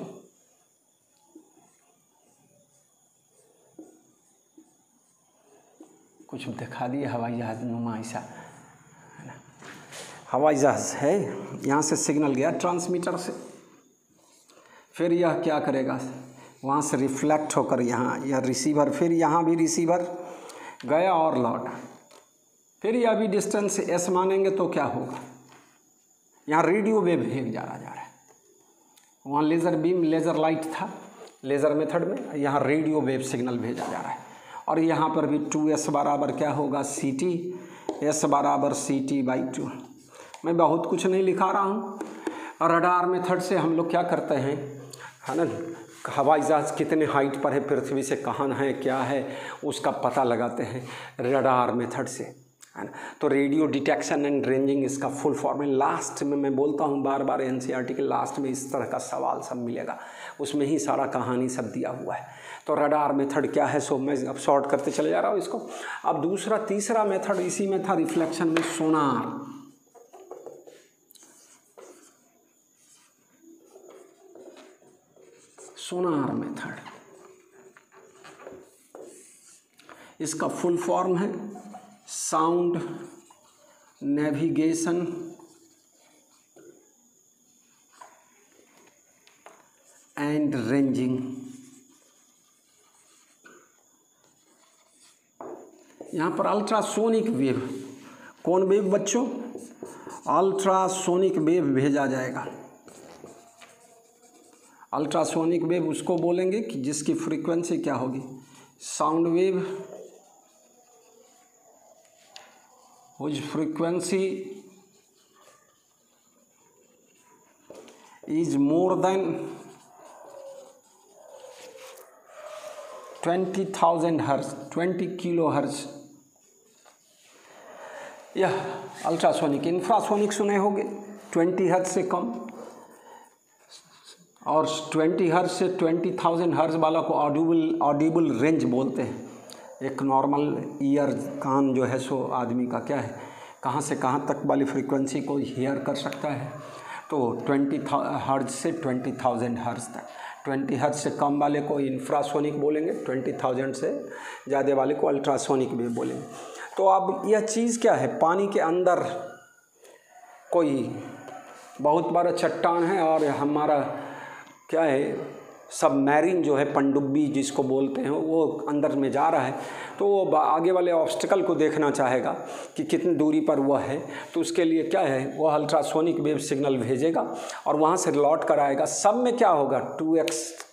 कुछ दिखा दिए हवाई जहाज़ नुमा ऐसा, है ना, हवाई जहाज़ है। यहाँ से सिग्नल गया ट्रांसमीटर से, फिर यह क्या करेगा, वहाँ से रिफ्लेक्ट होकर यहाँ यह रिसीवर, फिर यहाँ भी रिसीवर गया और लौटा, फिर यह भी डिस्टेंस s मानेंगे तो क्या होगा, यहाँ रेडियो वेव भेजा जा रहा है। वहाँ लेज़र बीम, लेज़र लाइट था लेज़र मेथड में, यहाँ रेडियो वेव सिग्नल भेजा जा रहा है। और यहाँ पर भी 2s बराबर क्या होगा, ct, s बराबर ct/2। मैं बहुत कुछ नहीं लिखा रहा हूँ। रडार मेथड से हम लोग क्या करते हैं, है ना, हवाई जहाज़ कितने हाइट पर है, पृथ्वी से कहाँ है, क्या है, उसका पता लगाते हैं रडार मेथड से, है ना। तो रेडियो डिटेक्शन एंड रेंजिंग इसका फुल फॉर्म है। लास्ट में मैं बोलता हूँ बार बार, NCERT के लास्ट में इस तरह का सवाल सब मिलेगा, उसमें ही सारा कहानी सब दिया हुआ है। तो रडार मेथड क्या है, सो मैं अब शॉर्ट करते चले जा रहा हूँ इसको। अब दूसरा तीसरा मेथड इसी में था, रिफ्लेक्शन में सोनार। सोनार मेथड, इसका फुल फॉर्म है साउंड नेविगेशन एंड रेंजिंग। यहाँ पर अल्ट्रासोनिक वेव, कौन वेव बच्चों, अल्ट्रासोनिक वेव भेजा जाएगा। अल्ट्रासोनिक वेव उसको बोलेंगे कि जिसकी फ्रीक्वेंसी क्या होगी, sound wave whose frequency is more than 20,000 hertz, 20 kilohertz. यह अल्ट्रासोनिक। इंफ्रासोनिक सुने होंगे, 20 हर्ट्ज़ से कम, और 20 हर्ट्ज़ से 20,000 हर्ट्ज़ वाला को ऑडिबल रेंज बोलते हैं। एक नॉर्मल ईयर, कान जो है सो आदमी का क्या है, कहाँ से कहाँ तक वाली फ्रीक्वेंसी को हियर कर सकता है। तो 20 हर्ट्ज़ से 20,000 हर्ट्ज़ तक। 20 हर्ट्ज़ से कम वाले को इंफ्रासोनिक बोलेंगे, 20,000 से ज़्यादा वाले को अल्ट्रासोनिक भी बोलेंगे। तो अब यह चीज़ क्या है, पानी के अंदर कोई बहुत बड़ा चट्टान है और हमारा क्या है, सबमरीन जो है पनडुब्बी जिसको बोलते हैं वो अंदर में जा रहा है, तो वो आगे वाले ऑब्स्टिकल को देखना चाहेगा कि कितनी दूरी पर वह है, तो उसके लिए क्या है, वो अल्ट्रासोनिक वेव सिग्नल भेजेगा और वहाँ से लौट कर आएगा। सब में क्या होगा,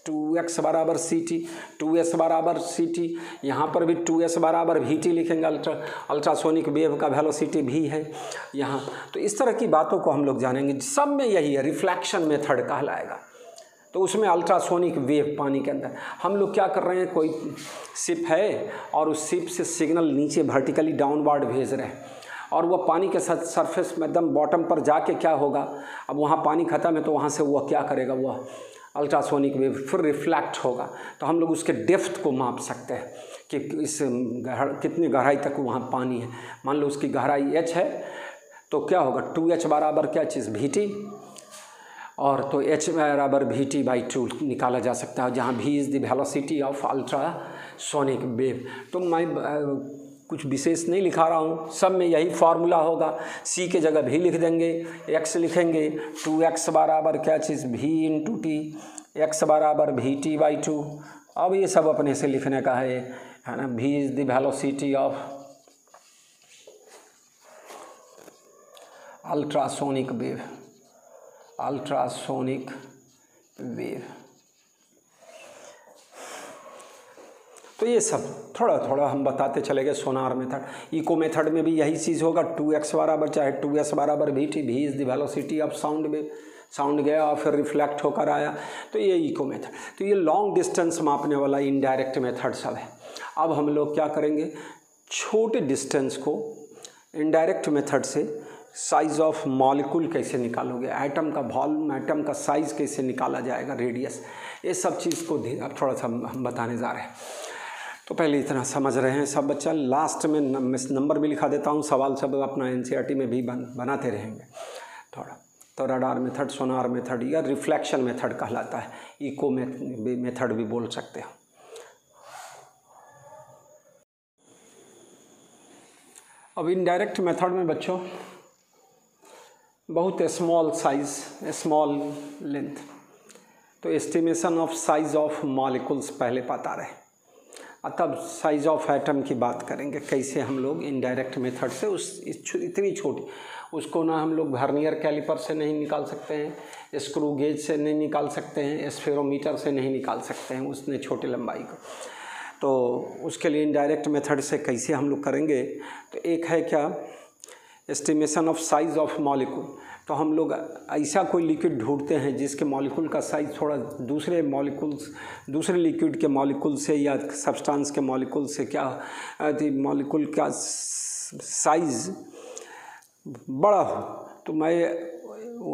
2x बराबर ct, 2s बराबर ct, यहाँ पर भी 2s बराबर vt लिखेंगे, अल्ट्रासोनिक वेव का वेलोसिटी भी है यहाँ। तो इस तरह की बातों को हम लोग जानेंगे। सब में यही है, रिफ्लेक्शन मेथड कहलाएगा। तो उसमें अल्ट्रासोनिक वेव पानी के अंदर हम लोग क्या कर रहे हैं, कोई शिप है और उस शिप से सिग्नल नीचे वर्टिकली डाउनवर्ड भेज रहे हैं और वह पानी के साथ सरफेस में एकदम बॉटम पर जाके क्या होगा, अब वहाँ पानी ख़त्म है तो वहाँ से वह क्या करेगा, वह अल्ट्रासोनिक वेव फिर रिफ्लेक्ट होगा। तो हम लोग उसके डेप्थ को माप सकते हैं कि इस कितनी गहराई तक वहाँ पानी है। मान लो उसकी गहराई h है तो क्या होगा, 2h बराबर क्या चीज़, vt, और तो h बराबर vt/2 निकाला जा सकता है, जहाँ v is the velocity of ultrasonic wave. तो मैं कुछ विशेष नहीं लिखा रहा हूँ, सब में यही फार्मूला होगा। c के जगह v लिख देंगे, x लिखेंगे, 2x बराबर क्या चीज़, v × t, x बराबर vt/2। अब ये सब अपने से लिखने का है ना। v is the velocity of ultrasonic wave, ultrasonic wave. तो ये सब थोड़ा थोड़ा हम बताते चले गए। सोनार मेथड, इको मेथड में भी यही चीज़ होगा, 2x बराबर चाहे 2s बराबर vt, v is the velocity of sound wave, sound गया और फिर रिफ्लेक्ट होकर आया, तो ये इको मेथड। तो ये लॉन्ग डिस्टेंस मापने वाला इनडायरेक्ट मेथड सब है। अब हम लोग क्या करेंगे, छोटे डिस्टेंस को इनडायरेक्ट मेथड से साइज़ ऑफ मॉलिक्यूल कैसे निकालोगे, एटम का वॉल्यूम, एटम का साइज़ कैसे निकाला जाएगा, रेडियस, ये सब चीज़ को अब थोड़ा सा हम बताने जा रहे हैं। तो पहले इतना समझ रहे हैं सब बच्चा। लास्ट में नंबर भी लिखा देता हूँ, सवाल सब अपना एनसीईआरटी में भी बनाते रहेंगे थोड़ा। तो रडार मेथड, सोनार मेथड या रिफ्लेक्शन मेथड कहलाता है, इको मेथड भी बोल सकते हो। अब इनडायरेक्ट मेथड में बच्चों बहुत स्मॉल साइज़, स्मॉल लेंथ, तो estimation of size of molecules पहले पता रहे, तब साइज़ ऑफ एटम की बात करेंगे, कैसे हम लोग इनडायरेक्ट मेथड से इतनी छोटी, उसको ना हम लोग वर्नियर कैलिपर से नहीं निकाल सकते हैं, स्क्रू गेज से नहीं निकाल सकते हैं, स्फेरोमीटर से नहीं निकाल सकते हैं उसने छोटी लंबाई को। तो उसके लिए इनडायरेक्ट मेथड से कैसे हम लोग करेंगे, तो एक है क्या, estimation of size of molecule. तो हम लोग ऐसा कोई लिक्विड ढूंढते हैं जिसके मॉलिक्यूल का साइज़ थोड़ा दूसरे मॉलिक्यूल्स, दूसरे लिक्विड के मॉलिक्यूल से या सब्सटेंस के मॉलिक्यूल से क्या, मॉलिक्यूल का साइज़ बड़ा हो। तो मैं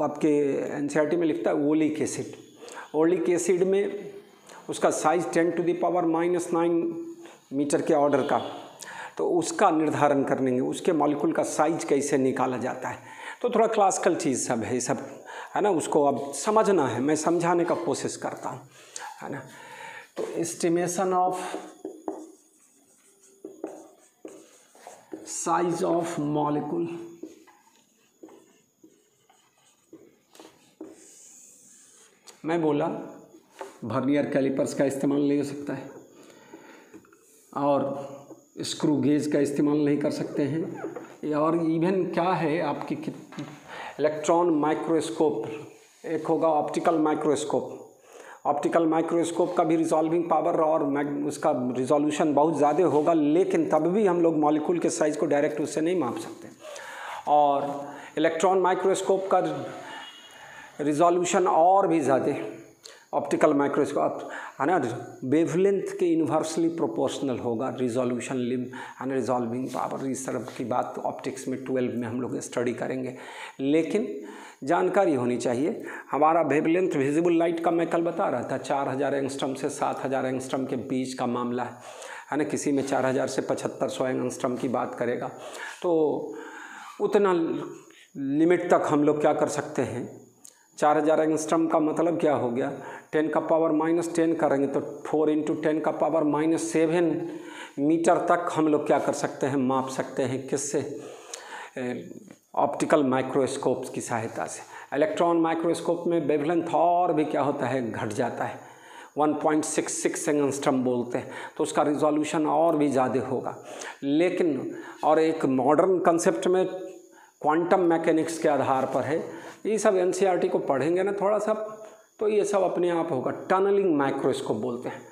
आपके एनसीईआरटी में लिखता है ओलिक एसिड, ओलिक एसिड में उसका साइज़ 10⁻⁻9 मीटर के ऑर्डर का, तो उसका निर्धारण करने के, उसके मॉलिक्यूल का साइज कैसे निकाला जाता है। तो थोड़ा क्लासिकल चीज़ सब है, सब है ना, उसको अब समझना है, मैं समझाने का कोशिश करता हूँ, है ना। तो estimation of size of molecule, मैं बोला वर्नियर कैलिपर्स का इस्तेमाल नहीं हो सकता है और स्क्रू गेज का इस्तेमाल नहीं कर सकते हैं, और इवन क्या है आपकी इलेक्ट्रॉन माइक्रोस्कोप, एक होगा ऑप्टिकल माइक्रोस्कोप। ऑप्टिकल माइक्रोस्कोप का भी रिजॉल्विंग पावर और उसका रिजोल्यूशन बहुत ज़्यादा होगा, लेकिन तब भी हम लोग मॉलिक्यूल के साइज़ को डायरेक्ट उससे नहीं माप सकते। और इलेक्ट्रॉन माइक्रोस्कोप का रिजोल्यूशन और भी ज़्यादा, ऑप्टिकल माइक्रोस्कोप है ना, वेवलेंथ के इन्वर्सली प्रोपोर्शनल होगा resolution, limb and resolving power. इस तरह की बात ऑप्टिक्स में 12 में हम लोग स्टडी करेंगे, लेकिन जानकारी होनी चाहिए। हमारा वेवलेंथ विजिबल लाइट का मैं कल बता रहा था 4000 एंगस्ट्रम से 7000 एंगस्ट्रम के बीच का मामला है ना, किसी में 4000 से 7500 एंगस्ट्रम की बात करेगा। तो उतना लिमिट तक हम लोग क्या कर सकते हैं, 4000 एंगस्ट्रम का मतलब क्या हो गया, 10⁻⁻10 करेंगे तो 4 × 10⁻⁷ मीटर तक हम लोग क्या कर सकते हैं, माप सकते हैं, किससे, ऑप्टिकल माइक्रोस्कोप की सहायता से। इलेक्ट्रॉन माइक्रोस्कोप में वेवलेंथ और भी क्या होता है, घट जाता है, 1.66 एंगस्ट्रम बोलते हैं, तो उसका रिजोल्यूशन और भी ज़्यादा होगा। लेकिन और एक मॉडर्न कंसेप्ट में क्वांटम मैकेनिक्स के आधार पर है, ये सब एनसीईआरटी को पढ़ेंगे ना थोड़ा सा, तो ये सब अपने आप होगा। टनलिंग माइक्रोस्कोप बोलते हैं,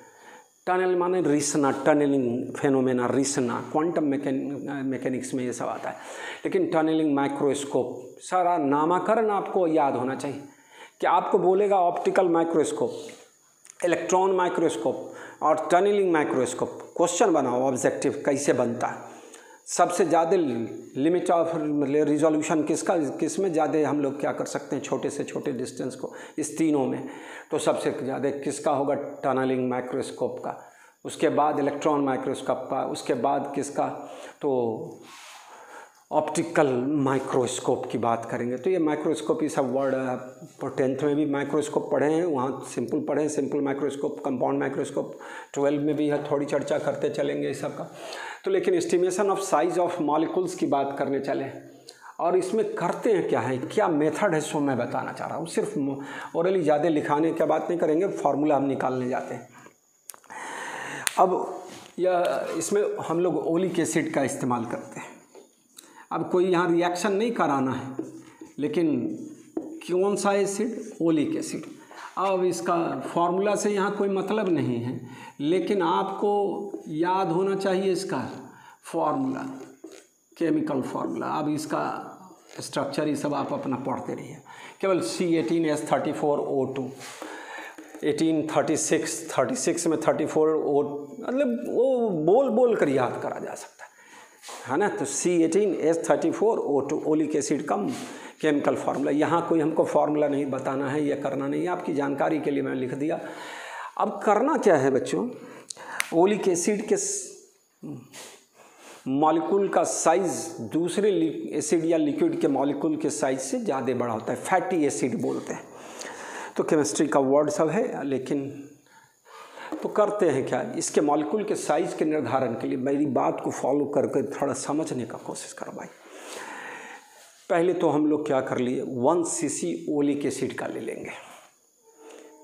टनल माने रिसना, टनलिंग फेनोमेना, रिसना, क्वांटम मैकेनिक्स में ये सब आता है। लेकिन टनलिंग माइक्रोस्कोप सारा नामकरण आपको याद होना चाहिए कि आपको बोलेगा ऑप्टिकल माइक्रोस्कोप, इलेक्ट्रॉन माइक्रोस्कोप और टनलिंग माइक्रोस्कोप, क्वेश्चन बनाओ ऑब्जेक्टिव कैसे बनता है, सबसे ज़्यादा लिमिट ऑफ रिजोल्यूशन किस में ज़्यादा हम लोग क्या कर सकते हैं छोटे से छोटे डिस्टेंस को, इस तीनों में तो सबसे ज़्यादा किसका होगा, टनलिंग माइक्रोस्कोप का, उसके बाद इलेक्ट्रॉन माइक्रोस्कोप का, उसके बाद किसका, तो ऑप्टिकल माइक्रोस्कोप की बात करेंगे। तो ये माइक्रोस्कोप ये सब वर्ड पर 10th में भी माइक्रोस्कोप पढ़े हैं, वहाँ सिंपल पढ़े हैं, सिंपल माइक्रोस्कोप, कंपाउंड माइक्रोस्कोप 12 में भी है, थोड़ी चर्चा करते चलेंगे इस सब का। तो लेकिन estimation of size of molecules की बात करने चले, और इसमें करते हैं क्या है, क्या मेथड है, सो मैं बताना चाह रहा हूँ। सिर्फ ओरली ज़्यादा लिखाने की बात नहीं करेंगे, फार्मूला हम निकालने जाते हैं। अब यह इसमें हम लोग ओलिक एसिड का इस्तेमाल करते हैं। अब कोई यहाँ रिएक्शन नहीं कराना है, लेकिन कौन सा एसिड, ओलिक एसिड। अब इसका फार्मूला से यहाँ कोई मतलब नहीं है, लेकिन आपको याद होना चाहिए इसका फार्मूला, केमिकल फार्मूला। अब इसका स्ट्रक्चर ये सब आप अपना पढ़ते रहिए। केवल C18H34O2, 1836 में 34O, मतलब वो बोल कर याद करा जा सकता है ना। तो C18H34O2 ओलिक एसिड का केमिकल फार्मूला। यहाँ कोई हमको फार्मूला नहीं बताना है, ये करना नहीं है, आपकी जानकारी के लिए मैं लिख दिया। अब करना क्या है बच्चों, ओलिक एसिड के मॉलिक्यूल का साइज़ दूसरे एसिड या लिक्विड के मॉलिक्यूल के साइज़ से ज़्यादा बड़ा होता है, फैटी एसिड बोलते हैं। तो केमिस्ट्री का वर्ड सब है, लेकिन तो करते हैं क्या, इसके मॉलिक्यूल के साइज़ के निर्धारण के लिए मेरी बात को फॉलो करके थोड़ा समझने का कोशिश करो भाई। पहले तो हम लोग क्या कर लिए, 1 cc ओलिक एसिड का ले लेंगे।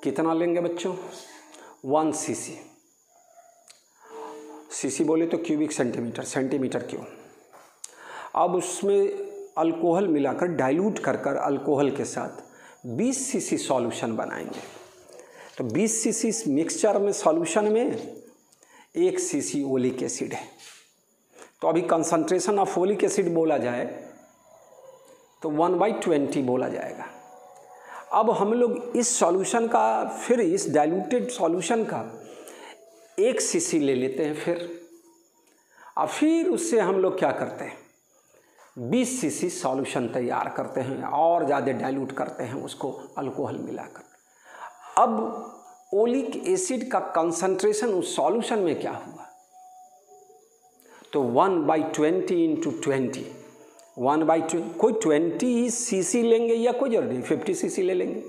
कितना लेंगे बच्चों, 1 cc। cc बोले तो क्यूबिक सेंटीमीटर, सेंटीमीटर क्यों। अब उसमें अल्कोहल मिलाकर डाइल्यूट कर अल्कोहल के साथ 20 cc सॉल्यूशन बनाएंगे। तो 20 cc मिक्सचर में सॉल्यूशन में 1 cc ओलिक एसिड है। तो अभी कंसंट्रेशन ऑफ ओलिक एसिड बोला जाए तो 1/20 बोला जाएगा। अब हम लोग इस सॉल्यूशन का, फिर इस डाइल्यूटेड सॉल्यूशन का 1 cc ले लेते हैं फिर उससे हम लोग क्या करते हैं, 20 cc सॉल्यूशन तैयार करते हैं और ज़्यादा डाइल्यूट करते हैं उसको अल्कोहल मिलाकर। अब ओलिक एसिड का कंसंट्रेशन उस सॉल्यूशन में क्या हुआ, तो 1/20 इंटू 20, 1/20, कोई 20 cc लेंगे या कोई जरूरी 50 cc ले लेंगे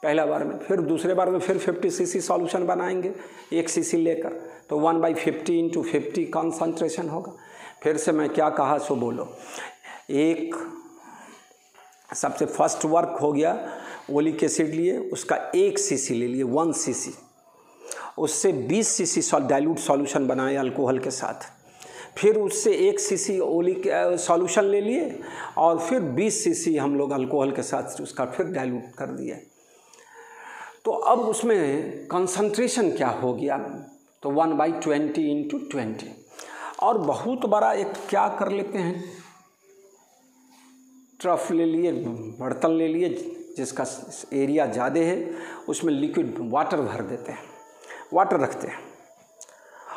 पहला बार में, फिर दूसरे बार में फिर 50 cc सॉल्यूशन बनाएंगे 1 cc लेकर, तो 1/50 इंटू 50 कंसंट्रेशन होगा। फिर से मैं क्या कहा सो बोलो। एक सबसे फर्स्ट वर्क हो गया, ओलिक एसिड लिए, उसका 1 cc ले लिए, 1 cc, उससे 20 cc डाइल्यूट सॉल्यूशन बनाए अल्कोहल के साथ, फिर उससे 1 cc ओलिक सॉल्यूशन ले लिए और फिर 20 cc हम लोग अल्कोहल के साथ उसका फिर डाइल्यूट कर दिया। तो अब उसमें कंसंट्रेशन क्या हो गया, तो 1/20 इंटू 20। और बहुत बड़ा एक क्या कर लेते हैं, ट्रफ ले लिए, बर्तन ले लिए जिसका एरिया ज़्यादा है, उसमें लिक्विड वाटर भर देते हैं, वाटर रखते हैं।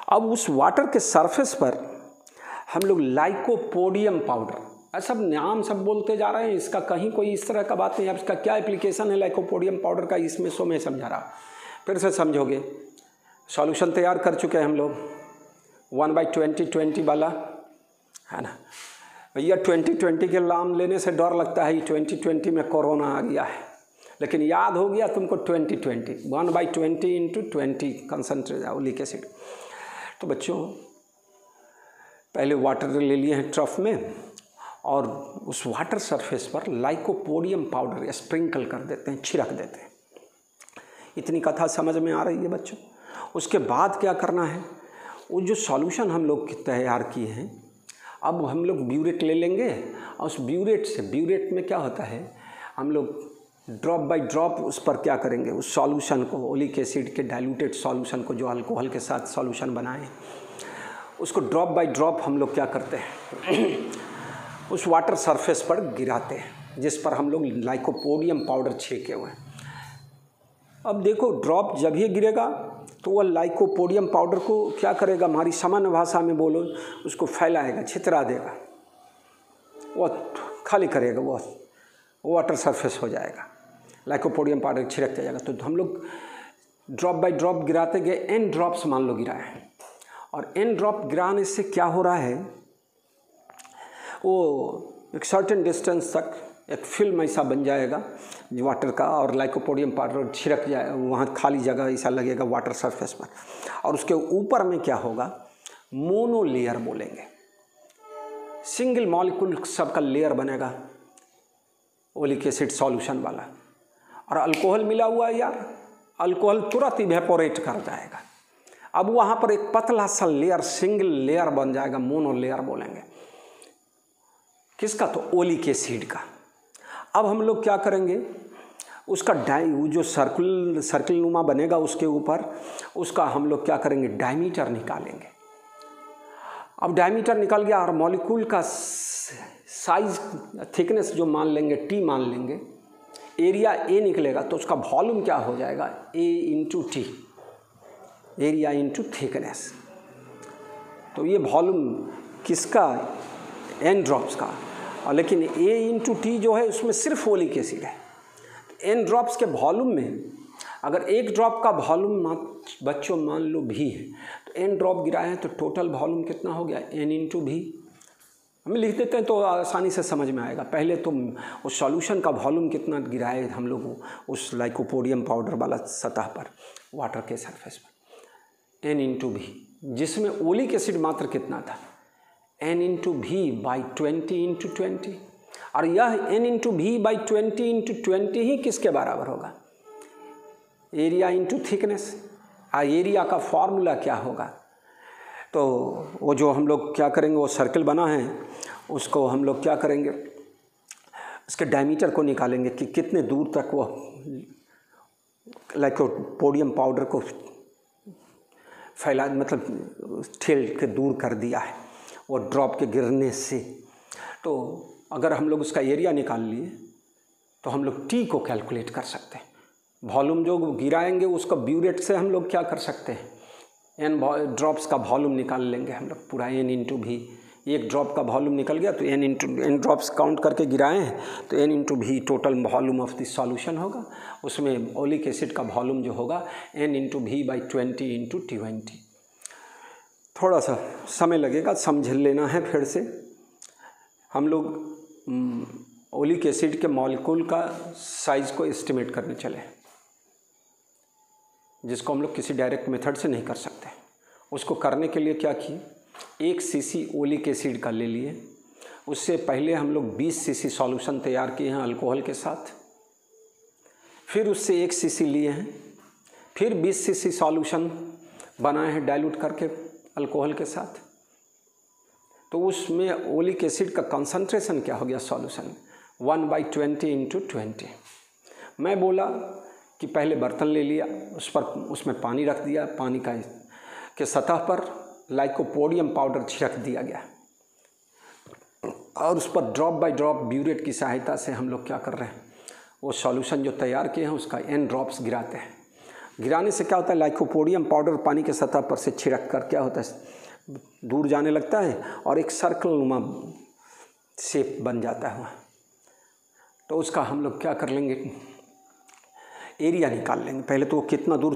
अब उस वाटर के सरफेस पर हम लोग लाइकोपोडियम पाउडर, ऐसा नाम सब बोलते जा रहे हैं, इसका कहीं कोई इस तरह का बात नहीं है। अब इसका क्या एप्लीकेशन है लाइकोपोडियम पाउडर का, इसमें सो मैं समझा रहा, फिर से समझोगे। सॉल्यूशन तैयार कर चुके हैं हम लोग 1/20 वाला, है ना भैया। 2020 के नाम लेने से डर लगता है, 2020 में कोरोना आ गया है, लेकिन याद हो गया तुमको 2020, 1/20 इंटू 20 कंसंट्रेट ओलिक एसिड। तो बच्चों पहले वाटर ले लिए हैं ट्रफ में, और उस वाटर सरफेस पर लाइकोपोडियम पाउडर स्प्रिंकल कर देते हैं, छिड़क देते हैं। इतनी कथा समझ में आ रही है बच्चों? उसके बाद क्या करना है, वो जो सॉल्यूशन हम लोग तैयार किए हैं, अब हम लोग ब्यूरेट ले लेंगे और उस ब्यूरेट में क्या होता है, हम लोग ड्रॉप बाय ड्रॉप उस पर क्या करेंगे, उस सॉल्यूशन को, ओलिक एसिड के डाइल्यूटेड सॉल्यूशन को जो अल्कोहल के साथ सॉल्यूशन बनाए, उसको ड्रॉप बाय ड्रॉप हम लोग क्या करते हैं उस वाटर सरफेस पर गिराते हैं, जिस पर हम लोग लाइकोपोडियम पाउडर छीके हुए हैं। अब देखो ड्रॉप जब ही गिरेगा तो वह लाइकोपोडियम पाउडर को क्या करेगा, हमारी सामान्य भाषा में बोलो, उसको फैलाएगा, छितरा देगा, वह खाली करेगा, वह वाटर सरफेस हो जाएगा, लाइकोपोडियम पाउडर छिड़कते जाएगा। तो हम लोग ड्रॉप बाय ड्रॉप गिराते गए, एन ड्रॉप्स मान लो गिराए, और एन ड्रॉप गिराने से क्या हो रहा है, वो एक सर्टेन डिस्टेंस तक एक फिल्म ऐसा बन जाएगा वाटर का, और लाइकोपोडियम पाउडर छिड़क जाए, वहाँ खाली जगह ऐसा लगेगा वाटर सरफेस पर, और उसके ऊपर में क्या होगा, मोनोलेयर बोलेंगे, सिंगल मॉलिक्यूल सबका लेयर बनेगा ओलिक एसिड सॉल्यूशन वाला। और अल्कोहल मिला हुआ है यार, अल्कोहल तुरंत इवेपोरेट कर जाएगा। अब वहाँ पर एक पतला सा लेयर, सिंगल लेयर बन जाएगा, मोनोलेयर बोलेंगे, किसका, तो ओलिक एसिड का। अब हम लोग क्या करेंगे, उसका जो सर्कल नुमा बनेगा उसके ऊपर, उसका हम लोग क्या करेंगे, डायमीटर निकालेंगे। अब डायमीटर निकल गया और मॉलिक्यूल का साइज, थिकनेस जो मान लेंगे, टी मान लेंगे, एरिया ए निकलेगा, तो उसका वॉल्यूम क्या हो जाएगा, A into T, area into thickness. तो ये वॉल्यूम किसका, एन ड्रॉप्स का, और लेकिन ए इंटू टी जो है उसमें सिर्फ ओलिक एसिड है। एन ड्रॉप्स के वॉल्यूम में अगर एक ड्रॉप का वॉल्यूम बच्चों मान लो भी है, तो एन ड्रॉप गिराए हैं तो टोटल वॉल्यूम कितना हो गया, एन इंटू भी। हम लिख देते हैं तो आसानी से समझ में आएगा। पहले तो उस सॉल्यूशन का वॉल्यूम कितना गिराए हम लोग उस लाइकोपोडियम पाउडर वाला सतह पर, वाटर के सरफेस पर, एन इंटू भी, जिसमें ओलिक एसिड मात्र कितना था, एन इंटू भी बाई 20 इंटू 20, और यह एन इंटू भी बाई 20 इंटू 20 ही किसके बराबर होगा, एरिया इंटू थिकनेस। एरिया का फॉर्मूला क्या होगा, तो वो जो हम लोग क्या करेंगे, वो सर्कल बना है उसको हम लोग क्या करेंगे, उसके डायमीटर को निकालेंगे कि कितने दूर तक वो लाइकोपोडियम पाउडर को फैला, मतलब ठेल के दूर कर दिया है वो ड्रॉप के गिरने से। तो अगर हम लोग उसका एरिया निकाल लिए तो हम लोग टी को कैलकुलेट कर सकते हैं। वॉल्यूम जो गिराएंगे उसका ब्यूरेट से हम लोग क्या कर सकते हैं, एन ड्रॉप्स का वॉल्यूम निकाल लेंगे हम लोग पूरा, एन इंटू भी। एक ड्रॉप का वॉल्यूम निकल गया तो एन ड्रॉप्स काउंट करके गिराए हैं तो एन इंटू भी total volume of this solution होगा। उसमें ओलिक एसिड का वॉल्यूम जो होगा एन इंटू भी बाई 20 इंटू 20। थोड़ा सा समय लगेगा, समझ लेना है फिर से। हम लोग ओलिक एसिड के मॉलिक्यूल का साइज़ को एस्टिमेट करने चले, जिसको हम लोग किसी डायरेक्ट मेथड से नहीं कर सकते। उसको करने के लिए क्या किए, 1 सीसी ओलिक एसिड का ले लिए, उससे पहले हम लोग 20 सीसी सॉल्यूशन तैयार किए हैं अल्कोहल के साथ, फिर उससे 1 सीसी लिए हैं, फिर 20 सीसी सॉल्यूशन बनाए हैं डाइल्यूट करके अल्कोहल के साथ। तो उसमें ओलिक एसिड का कंसंट्रेशन क्या हो गया सॉल्यूशन, 1/20 इंटू 20। मैं बोला कि पहले बर्तन ले लिया, उसमें पानी रख दिया, पानी का के सतह पर लाइकोपोडियम पाउडर छिड़क दिया गया, और उस पर ड्रॉप बाय ड्रॉप ब्यूरेट की सहायता से हम लोग क्या कर रहे हैं, वो सॉल्यूशन जो तैयार किए हैं उसका एन ड्रॉप्स गिराते हैं। गिराने से क्या होता है, लाइकोपोडियम पाउडर पानी के सतह पर से छिड़क कर क्या होता है, दूर जाने लगता है और एक सर्कल नुमा शेप बन जाता है वहाँ। तो उसका हम लोग क्या कर लेंगे, एरिया निकाल लेंगे। पहले तो वो कितना दूर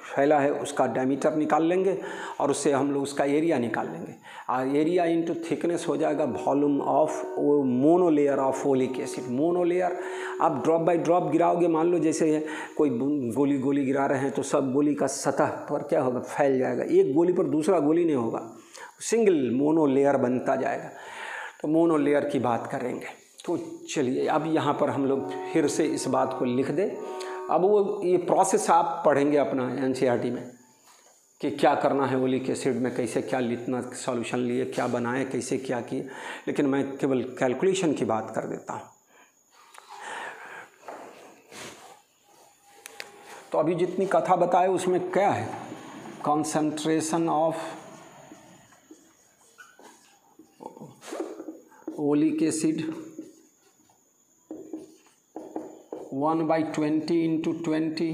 फैला है उसका डायमीटर निकाल लेंगे, और उससे हम लोग उसका एरिया निकाल लेंगे। एरिया इंटू थिकनेस हो जाएगा volume of monolayer of oleic acid. Monolayer आप ड्रॉप बाय ड्रॉप गिराओगे, मान लो जैसे कोई गोली गिरा रहे हैं तो सब गोली का सतह पर क्या होगा, फैल जाएगा। एक गोली पर दूसरा गोली नहीं होगा, सिंगल मोनोलेयर बनता जाएगा। तो मोनोलेयर की बात करेंगे। तो चलिए अब यहाँ पर हम लोग फिर से इस बात को लिख दें, अब वो ये प्रोसेस आप पढ़ेंगे अपना एनसीईआरटी में कि क्या करना है ओलिक एसिड में, कैसे क्या लितना सॉल्यूशन लिए, क्या बनाए, कैसे क्या किए, लेकिन मैं केवल कैलकुलेशन की बात कर देता हूँ। तो अभी जितनी कथा बताए उसमें क्या है, concentration of oleic acid 1/20 into 20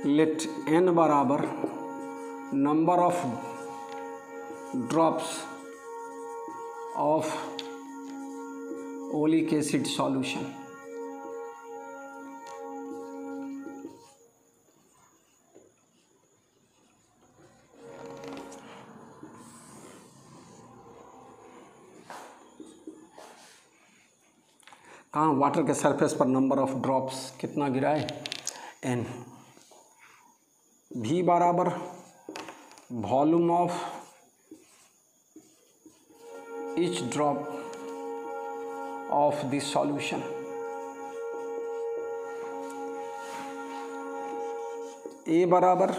let n बराबर number of drops of oleic acid solution. कहाँ वाटर के सरफेस पर नंबर ऑफ ड्रॉप्स कितना गिरा है, n। v बराबर volume of each drop of this solution. a बराबर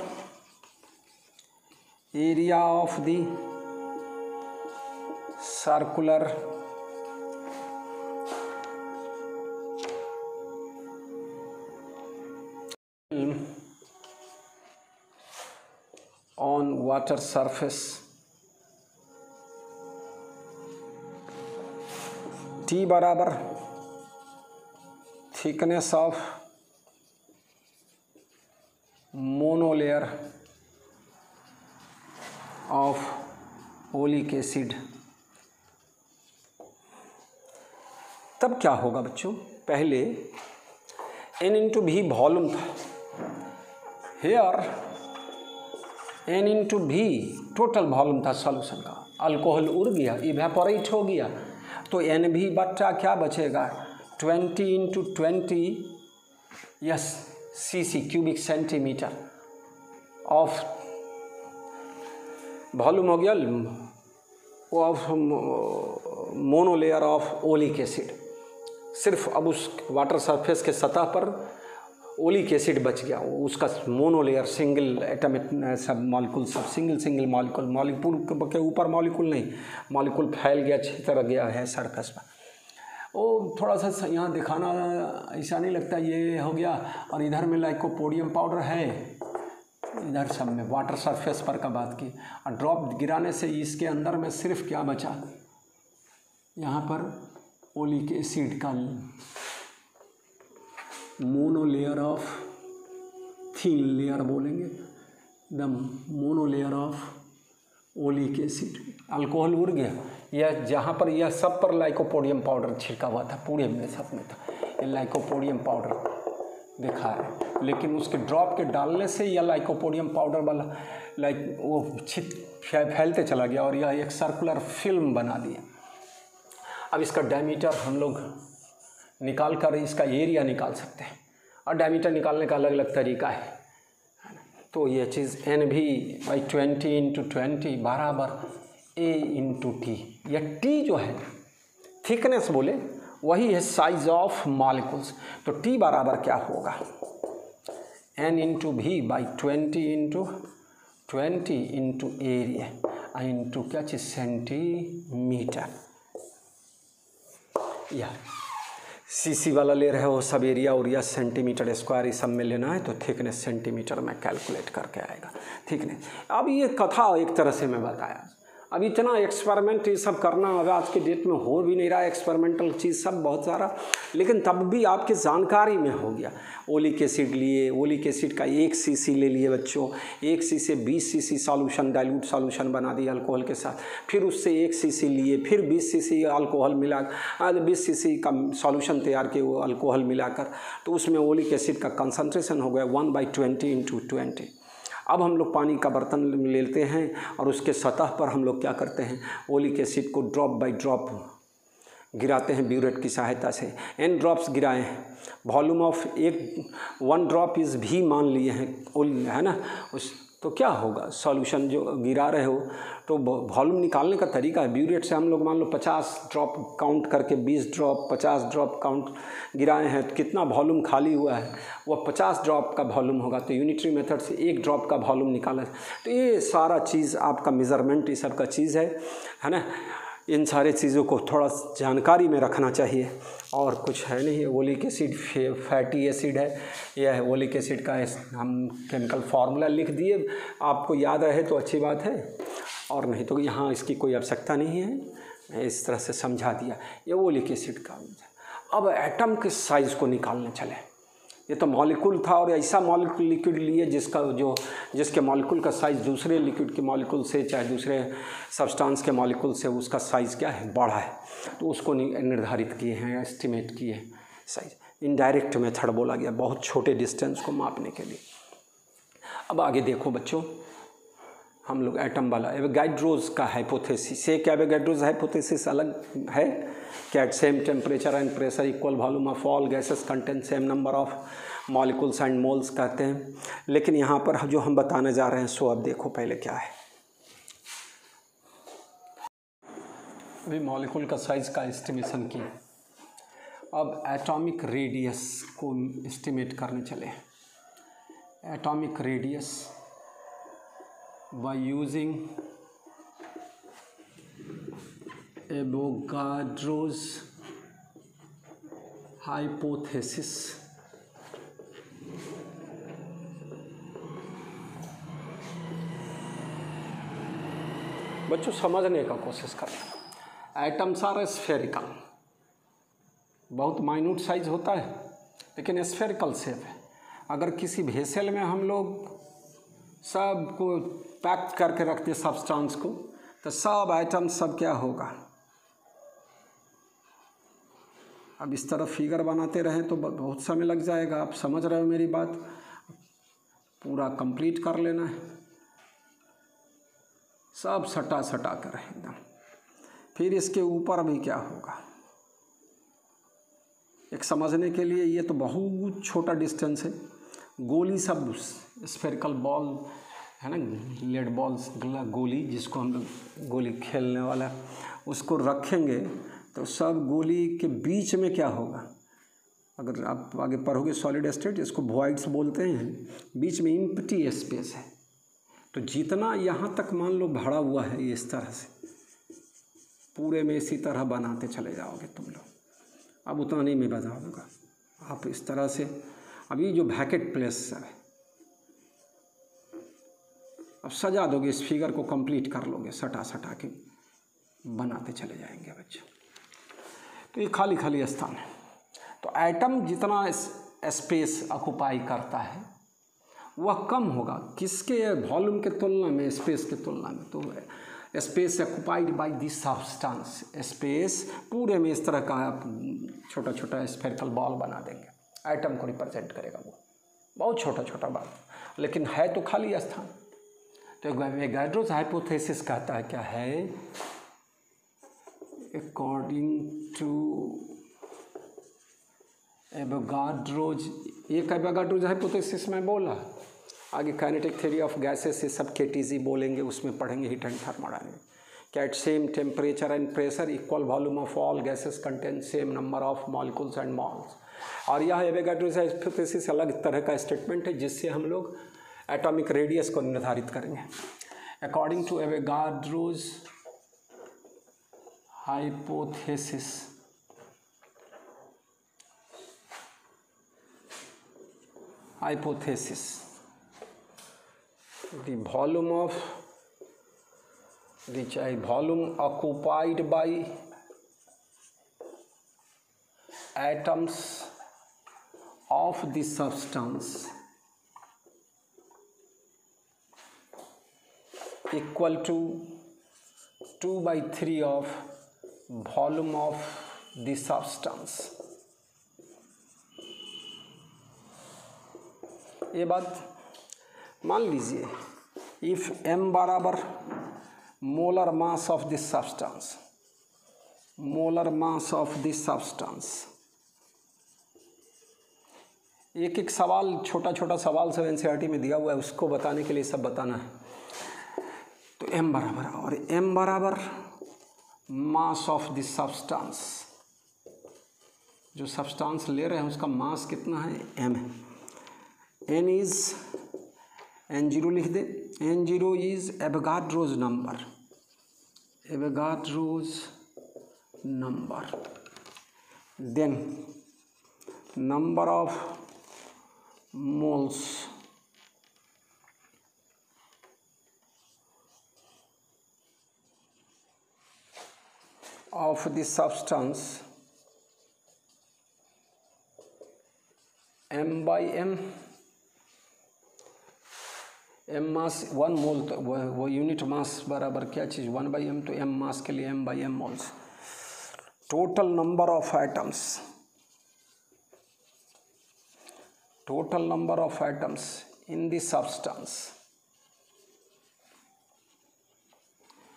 area of the circular on water surface, T बराबर thickness of monolayer of oleic acid. तब क्या होगा बच्चों, पहले n इंटू भी वॉल्यूम था, हेयर n इंटू भी टोटल वॉल्यूम था सॉल्यूशन का, अल्कोहल उड़ गया, इवेपोरेट हो गया, तो n भी बट्टा क्या बचेगा 20 into 20 yes cc cubic centimetre of volume हो गया of monolayer of oleic acid. सिर्फ अब उस वाटर सरफेस के सतह पर ओलिक एसिड बच गया, उसका मोनोलेयर सिंगल एटमिक सब मॉलिक्यूल सब सिंगल मॉलिक्यूल, मॉलिक्यूल के ऊपर मॉलिक्यूल नहीं, मॉलिक्यूल फैल गया, छितर गया है सरफेस पर। वो थोड़ा सा यहाँ दिखाना ऐसा नहीं लगता ये हो गया, और इधर में लाइकोपोडियम पाउडर है, इधर सब में वाटर सरफेस पर का बात की, और ड्रॉप गिराने से इसके अंदर में सिर्फ क्या बचा, यहाँ पर ओलिक एसिड का मोनोलेयर ऑफ थीन लेयर बोलेंगे, the monolayer of oleic acid. Alcohol उड़ गया, यह जहाँ पर यह सब पर लाइकोपोडियम पाउडर छिड़का हुआ था, पूरे में सब में था, ये लाइकोपोडियम पाउडर दिखा है, लेकिन उसके ड्रॉप के डालने से यह लाइकोपोडियम पाउडर वाला वो फैलते चला गया और यह एक सर्कुलर फिल्म बना दिया। अब इसका डायमीटर हम लोग निकाल कर इसका एरिया निकाल सकते हैं, और डायमीटर निकालने का अलग अलग तरीका है। तो ये चीज़ NV/20 इंटू 20 बराबर A इंटू टी। यह टी जो है थिकनेस बोले वही है साइज ऑफ मॉलिक्यूल्स, तो टी बराबर क्या होगा N into V/20 into 20 into area into क्या चीज़ सेंटीमीटर। या सीसी वाला ले रहे हो सब एरिया और या सेंटीमीटर स्क्वायर ये सब में लेना है, तो थिकनेस सेंटीमीटर में कैलकुलेट करके आएगा थिकनेस। अब ये कथा एक तरह से मैं बताया, अब इतना एक्सपेरिमेंट ये सब करना अब आज के डेट में हो भी नहीं रहा, एक्सपेरिमेंटल चीज़ सब बहुत सारा, लेकिन तब भी आपकी जानकारी में हो गया। ओलिक एसिड लिए, ओलिक एसिड का 1 cc ले लिए बच्चों, 1 cc से 20 cc सॉल्यूशन डाइल्यूट सॉल्यूशन बना दिया अल्कोहल के साथ, फिर उससे 1 cc लिए, फिर 20 cc अल्कोहल मिला, आज 20 cc का सॉल्यूशन तैयार किए वो अल्कोहल मिलाकर, तो उसमें ओलिक एसिड का कंसंट्रेशन हो गया 1/20 इंटू 20। अब हम लोग पानी का बर्तन लेते हैं और उसके सतह पर हम लोग क्या करते हैं, ओलिक एसिड को ड्रॉप बाय ड्रॉप गिराते हैं ब्यूरेट की सहायता से। n ड्रॉप्स गिराए हैं, वॉल्यूम ऑफ 1 ड्रॉप इज़ भी मान लिए हैं, है ना। उस तो क्या होगा, सॉल्यूशन जो गिरा रहे हो तो वॉल्यूम निकालने का तरीका है। ब्यूरेट से हम लोग मान लो 50 ड्रॉप काउंट करके 20 ड्रॉप 50 ड्रॉप काउंट गिराए हैं, तो कितना वॉल्यूम खाली हुआ है, वह 50 ड्रॉप का वॉल्यूम होगा। तो यूनिटरी मेथड से 1 ड्रॉप का वॉल्यूम निकाला। तो ये सारा चीज़ आपका मेज़रमेंट ये सब का चीज़ है ना। इन सारे चीज़ों को थोड़ा जानकारी में रखना चाहिए, और कुछ है नहीं। ओलिक एसिड फैटी एसिड है, यह है ओलिक एसिड का हम केमिकल फार्मूला लिख दिए, आपको याद रहे तो अच्छी बात है, और नहीं तो यहाँ इसकी कोई आवश्यकता नहीं है, मैं इस तरह से समझा दिया। ये ओलिक एसिड का। अब एटम के साइज़ को निकालने चले। ये तो मॉलिक्यूल था, और ऐसा मॉलिक्यूल लिक्विड लिए जिसके मॉलिक्यूल का साइज़ दूसरे लिक्विड के मॉलिक्यूल से, चाहे दूसरे सब्सटेंस के मॉलिक्यूल से उसका साइज़ क्या है, बड़ा है, तो उसको निर्धारित किए हैं, एस्टिमेट किए हैं साइज। इनडायरेक्ट मेथड बोला गया बहुत छोटे डिस्टेंस को मापने के लिए। अब आगे देखो बच्चों, हम लोग एटम वाला एवोगाड्रोज का हाइपोथेसिस से, क्या एवोगाड्रोज हाइपोथेसिस अलग है कि at same temperature and pressure equal volume of all gases contain same number of molecules and moles कहते हैं। लेकिन यहाँ पर जो हम बताने जा रहे हैं सो अब देखो पहले क्या है। अभी मॉलिक्यूल का साइज़ का एस्टिमेशन की, अब एटॉमिक रेडियस को एस्टिमेट करने चले। Atomic radius by using Avogadro's hypothesis, बच्चों समझने का कोशिश करें। एटम्स आर स्फेरिकल, बहुत माइन्यूट साइज होता है लेकिन स्फेरिकल शेप है। अगर किसी वेसल में हम लोग सब को पैक करके रखते सब्सटेंस को, तो सब आइटम सब क्या होगा। अब इस तरह फिगर बनाते रहें तो बहुत समय लग जाएगा। आप समझ रहे हो मेरी बात, पूरा कंप्लीट कर लेना है, सब सटा सटा कर एकदम। फिर इसके ऊपर भी क्या होगा, एक समझने के लिए, ये तो बहुत छोटा डिस्टेंस है। गोली सब स्फेरिकल बॉल है ना, लेड बॉल्स गोली, जिसको हम लोग गोली खेलने वाला, उसको रखेंगे तो सब गोली के बीच में क्या होगा। अगर आप आगे पढ़ोगे सॉलिड स्टेट, इसको वॉइड्स बोलते हैं, बीच में एम्प्टी स्पेस है। तो जितना यहाँ तक मान लो भरा हुआ है, ये इस तरह से पूरे में इसी तरह बनाते चले जाओगे तुम लोग। अब उतना नहीं मैं बताऊँगा, आप इस तरह से अभी जो वैकेट प्लेस है, अब सजा दोगे, इस फिगर को कंप्लीट कर लोगे, सटा सटा के बनाते चले जाएंगे बच्चे। तो ये खाली खाली स्थान है। तो एटम जितना स्पेस ऑक्युपाई करता है वह कम होगा किसके, वॉल्यूम के तुलना में, स्पेस के तुलना में। तो space occupied by this substance, space पूरे में इस तरह का आप छोटा छोटा स्फेरिकल बॉल बना देंगे, एटम को रिप्रेजेंट करेगा वो, बहुत छोटा छोटा बात, लेकिन है तो खाली स्थान। तो एवोगाड्रोस हाइपोथेसिस कहता है क्या है, अकॉर्डिंग टू एवोगाड्रोस, एक एवोगाड्रोस हाइपोथेसिस में बोला, आगे काइनेटिक थ्योरी ऑफ गैसेस, ये सब केटीजी बोलेंगे, उसमें पढ़ेंगे हीट एंड थर्मोडायनामिक्स। कि at same temperature and pressure equal volume of all gases contain same number of molecules and moles. और यह एवोगाड्रोस हाइपोथेसिस अलग तरह का स्टेटमेंट है जिससे हम लोग एटॉमिक रेडियस को निर्धारित करेंगे। According to Avogadro's hypothesis, the volume of the volume occupied by atoms of the substance equal to 2/3 of volume of the substance। ये बात मान लीजिए, इफ m बराबर molar mass of this substance, molar mass of this substance. एक एक सवाल, छोटा छोटा सवाल सब एनसीईआरटी में दिया हुआ है, उसको बताने के लिए सब बताना है। तो m बराबर, और m बराबर मास ऑफ दिस सब्सटेंस, जो सब्सटेंस ले रहे हैं उसका मास कितना है, m है। n इज, n0 लिख दे, n0 is Avogadro's number, Avogadro's number. Then number of moles of the substance m by m, m mass 1 mole, तो वो यूनिट मास बराबर क्या चीज़, 1 by m, तो m मास के लिए m by m moles. Total number of atoms, total number of atoms in the substance,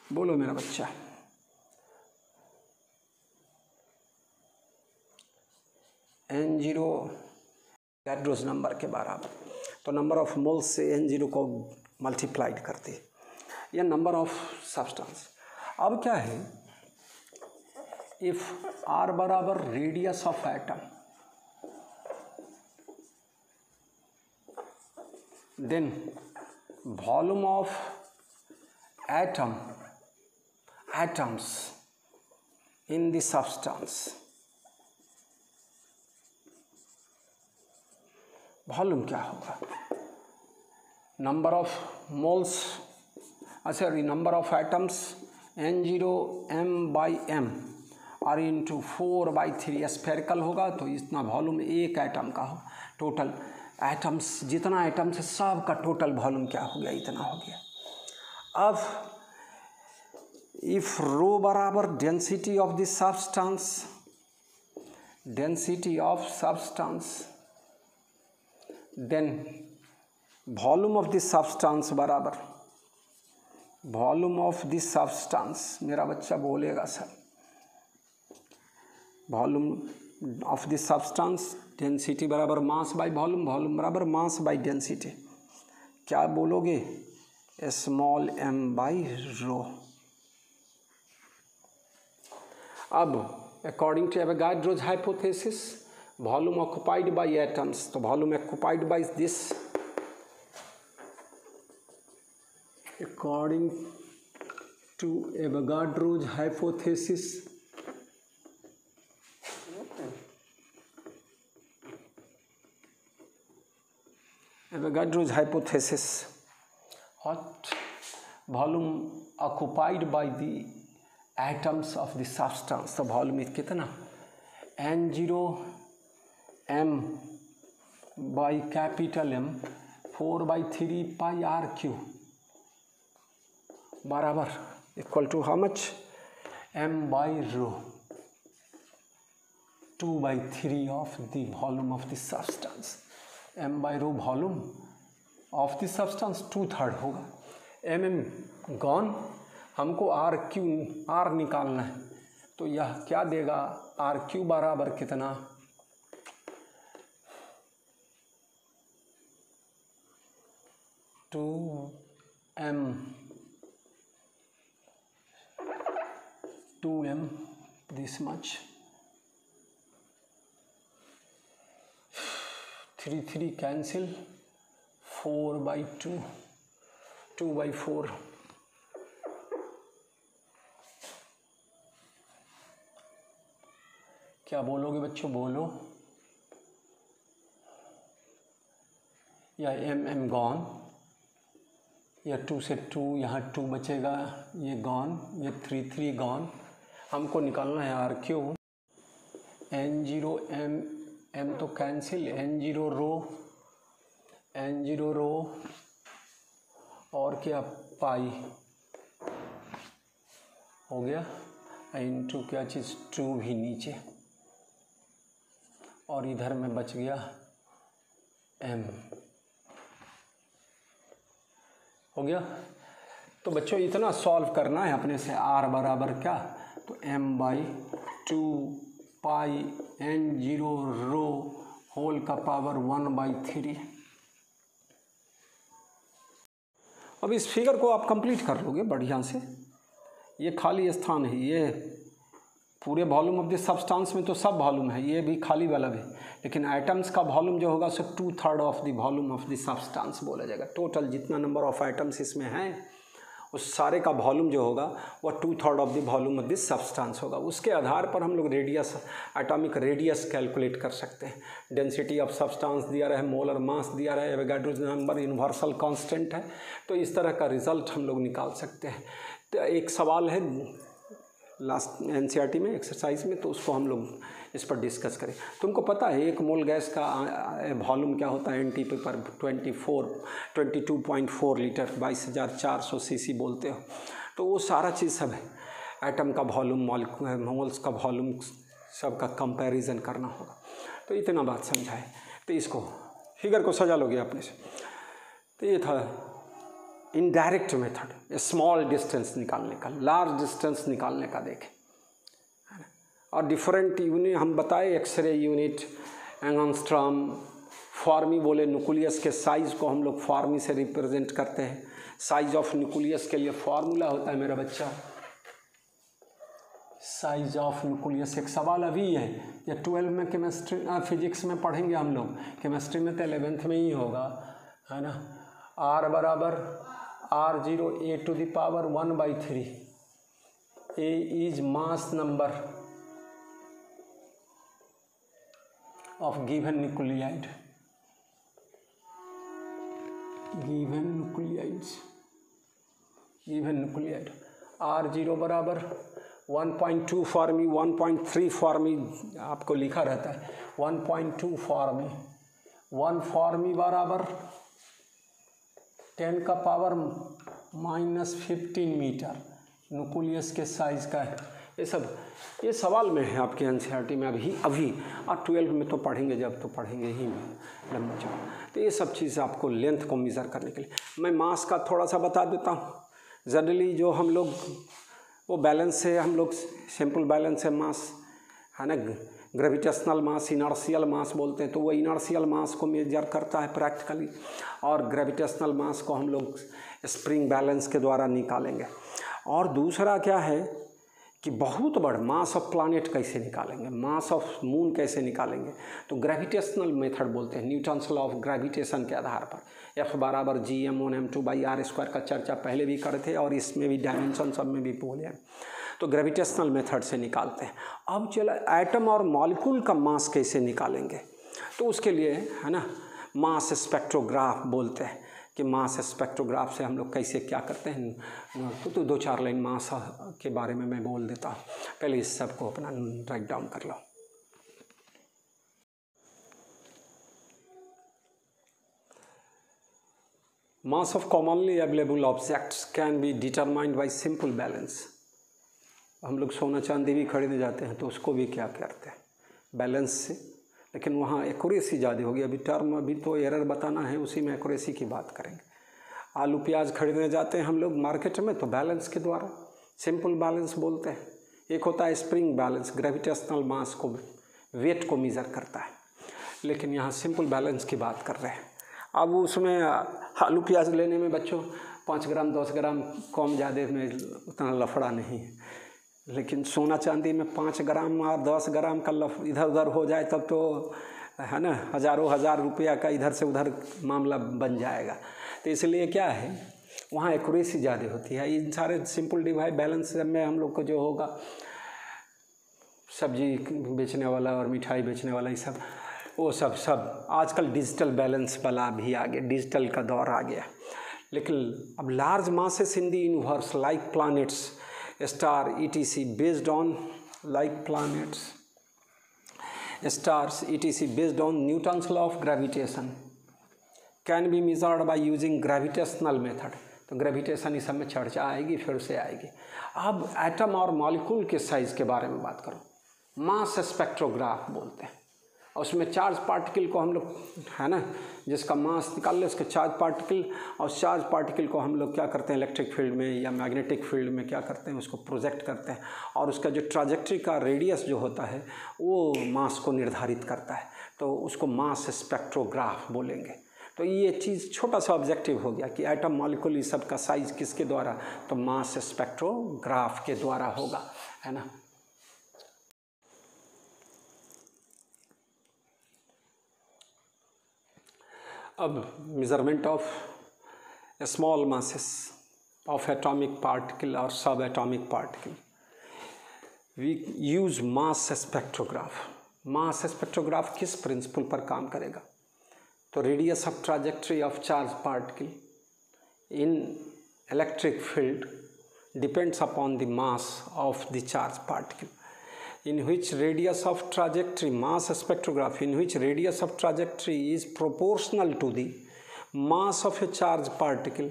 बोलो मेरा बच्चा, n0 एवोगाड्रोस नंबर के बराबर। तो नंबर ऑफ मोल्स से n0 को मल्टीप्लाइड करते, यह नंबर ऑफ सब्सटेंस। अब क्या है, इफ r बराबर radius of atom, then volume of atoms in the substance, volume क्या होगा, नंबर ऑफ मोल्स, अच्छा number of atoms n0 m by m और इंटू 4/3 स्फेरिकल होगा, तो इतना वॉल्यूम एक एटम का हो। टोटल एटम्स, जितना एटम्स है सब का टोटल वॉल्यूम क्या हो गया, इतना हो गया। अब इफ रो बराबर density of the substance, density of substance, then volume of the substance बराबर वॉल्यूम ऑफ द सब्सटेंस, मेरा बच्चा बोलेगा sir, volume of the substance, density बराबर मास बाय वॉल्यूम, वॉल्यूम बराबर मास बाय डेंसिटी। क्या बोलोगे, small m by rho. अब according to Avogadro's hypothesis, volume occupied by atoms, तो volume occupied by this, according to Avogadro's hypothesis, Avogadro's hypothesis, what volume occupied by the atoms of the substance, तो volume कितना, n0 m by capital M 4/3 pi r³ बराबर equal to how much, m by rho 2/3 of the volume of the substance, m by rho volume of the substance 2/3 होगा। mm gone, हमको r निकालना है, तो यह क्या देगा, r³ बराबर कितना, 2m this much, 3 cancel, 4/2, 2/4, क्या बोलोगे बच्चों, बोलो, या m गॉन, या 2 से 2, यहाँ 2 बचेगा, ये गॉन, ये 3 गॉन, हमको निकालना है r³, n0 m तो कैंसिल, n0 रो और क्या पाई हो गया, इंटू क्या चीज़ 2 भी नीचे, और इधर में बच गया m, हो गया। तो बच्चों इतना सॉल्व करना है अपने से, r बराबर क्या, तो m/2 पाई n0 रो होल का पावर 1/3। अब इस फिगर को आप कंप्लीट कर लोगे बढ़िया से। ये खाली स्थान है, ये पूरे वॉल्यूम ऑफ दिस सब्सटेंस में तो सब वॉल्यूम है, ये भी खाली वाला भी, लेकिन आइटम्स का वॉल्यूम जो होगा सो 2/3 of the volume of the substance बोला जाएगा। टोटल जितना नंबर ऑफ आइटम्स इसमें हैं उस सारे का वॉल्यूम जो होगा वह 2/3 of the volume of this substance होगा। उसके आधार पर हम लोग रेडियस, एटॉमिक रेडियस कैलकुलेट कर सकते हैं। डेंसिटी ऑफ सब्सटेंस दिया रहा है, मोलर मास दिया रहा है, एवोगाड्रो नंबर यूनिवर्सल कांस्टेंट है, तो इस तरह का रिजल्ट हम लोग निकाल सकते हैं। तो एक सवाल है लास्ट एनसीईआरटी में एक्सरसाइज में, तो उसको हम लोग इस पर डिस्कस करें। तुमको पता है 1 मोल गैस का वॉल्यूम क्या होता है एनटी पे पर 22.4 लीटर, 22,400 सीसी बोलते हो। तो वो सारा चीज़ सब है, एटम का वॉल्यूम, मोल्स का वॉल्यूम, सब का कंपैरिजन करना होगा। तो इतना बात समझाए, तो इसको फिगर को सजा लोगे अपने से। तो ये था इनडायरेक्ट मेथड, स्मॉल डिस्टेंस निकालने का, लार्ज डिस्टेंस निकालने का देखें। और डिफरेंट यूनिट हम बताए, एक्सरे यूनिट, एंगस्ट्रॉम, फॉर्मी बोले, न्यूक्लियस के साइज़ को हम लोग फॉर्मी से रिप्रेजेंट करते हैं। साइज ऑफ न्यूक्लियस के लिए फॉर्मूला होता है मेरा बच्चा, साइज ऑफ न्यूक्लियस। एक सवाल अभी है या 12 में केमिस्ट्री फिजिक्स में पढ़ेंगे हम लोग, केमिस्ट्री में तो 11th में ही होगा, है ना। R बराबर R0 a⁻1/3। A is mass number of given nucleide, R0 बराबर 1.2 फॉर्मी, 1.3 फॉर्मी आपको लिखा रहता है, 1.2 फॉर्मी, 1 फॉर्मी बराबर 10 का पावर -15 मीटर न्यूक्लियस के साइज़ का है। ये सवाल में है आपके एनसीईआरटी में अभी और 12 में तो पढ़ेंगे, जब तो पढ़ेंगे ही लंबा चौड़ा। तो ये सब चीज़ आपको लेंथ को मेज़र करने के लिए। मैं मास का थोड़ा सा बता देता हूँ। जनरली जो हम लोग वो बैलेंस है, हम लोग सिंपल बैलेंस है मास, है ना। ग्रेविटेशनल मास, इनर्शियल मास बोलते हैं, तो वो इनर्शियल मास को मेजर करता है प्रैक्टिकली, और ग्रेविटेशनल मास को हम लोग स्प्रिंग बैलेंस के द्वारा निकालेंगे। और दूसरा क्या है कि बहुत बड़ा मास ऑफ प्लैनेट कैसे निकालेंगे, मास ऑफ मून कैसे निकालेंगे, तो ग्रेविटेशनल मेथड बोलते हैं। न्यूटन्स लॉ ऑफ ग्रेविटेशन के आधार पर F बराबर Gm1m2/r² का चर्चा पहले भी करे थे, और इसमें भी डायमेंशन सब में भी बोले हैं। तो ग्रेविटेशनल मेथड से निकालते हैं। अब चलो एटम और मॉलिक्यूल का मास कैसे निकालेंगे, तो उसके लिए है ना मास स्पेक्ट्रोग्राफ बोलते हैं कि मास स्पेक्ट्रोग्राफ से हम लोग कैसे क्या करते हैं। तो 2-4 लाइन मास के बारे में मैं बोल देता हूँ। पहले इस सब को अपना राइट डाउन कर लो। Mass of commonly available objects can be determined by simple balance. हम लोग सोना चांदी भी खरीदने जाते हैं तो उसको भी क्या करते हैं, बैलेंस से, लेकिन वहाँ एक्यूरेसी ज़्यादा होगी। अभी टर्म अभी तो एरर बताना है, उसी में एक्यूरेसी की बात करेंगे। आलू प्याज खरीदने जाते हैं हम लोग मार्केट में, तो बैलेंस के द्वारा सिंपल बैलेंस बोलते हैं। एक होता है स्प्रिंग बैलेंस, ग्रेविटेशनल मास को, वेट को मेज़र करता है, लेकिन यहाँ सिंपल बैलेंस की बात कर रहे हैं। अब उसमें आलू प्याज लेने में बच्चों 5 ग्राम 10 ग्राम कम ज़्यादा में उतना लफड़ा नहीं है, लेकिन सोना चांदी में 5 ग्राम और 10 ग्राम का इधर उधर हो जाए तब तो है ना हज़ारों हज़ार रुपया का इधर से उधर मामला बन जाएगा। तो इसलिए क्या है वहाँ एक्यूरेसी ज़्यादा होती है। इन सारे सिंपल डिवाइड बैलेंस में हम लोग को जो होगा, सब्जी बेचने वाला और मिठाई बेचने वाला, ये सब वो सब आजकल डिजिटल बैलेंस वाला भी आ गया, डिजिटल का दौर आ गया। लेकिन अब large masses in the universe like planets, star etc based on like planets, stars etc based on Newton's law of gravitation can be measured by using gravitational method। तो gravitation इस सब में चर्चा आएगी, फिर से आएगी। अब एटम और मॉलिक्यूल के साइज़ के बारे में बात करो, मास स्पेक्ट्रोग्राफ बोलते हैं। और उसमें चार्ज पार्टिकल को हम लोग, है ना, जिसका मास निकाल ले उसके चार्ज पार्टिकल, और चार्ज पार्टिकल को हम लोग क्या करते हैं इलेक्ट्रिक फील्ड में या मैग्नेटिक फील्ड में क्या करते हैं, उसको प्रोजेक्ट करते हैं, और उसका जो ट्राजेक्ट्री का रेडियस जो होता है वो मास को निर्धारित करता है, तो उसको मास स्पेक्ट्रोग्राफ बोलेंगे। तो ये चीज़ छोटा सा ऑब्जेक्टिव हो गया कि एटम मॉलिक्यूल ये सब का साइज किसके द्वारा, तो मास स्पेक्ट्रोग्राफ के द्वारा होगा, है ना। अब measurement of small masses of atomic particle और subatomic particle, we use mass spectrograph. Mass spectrograph किस प्रिंसिपल पर काम करेगा, तो radius of trajectory of charge particle in electric field depends upon the mass of the charge particle, in which radius of trajectory, mass spectrograph, in which radius of trajectory is proportional to the mass of a charge particle।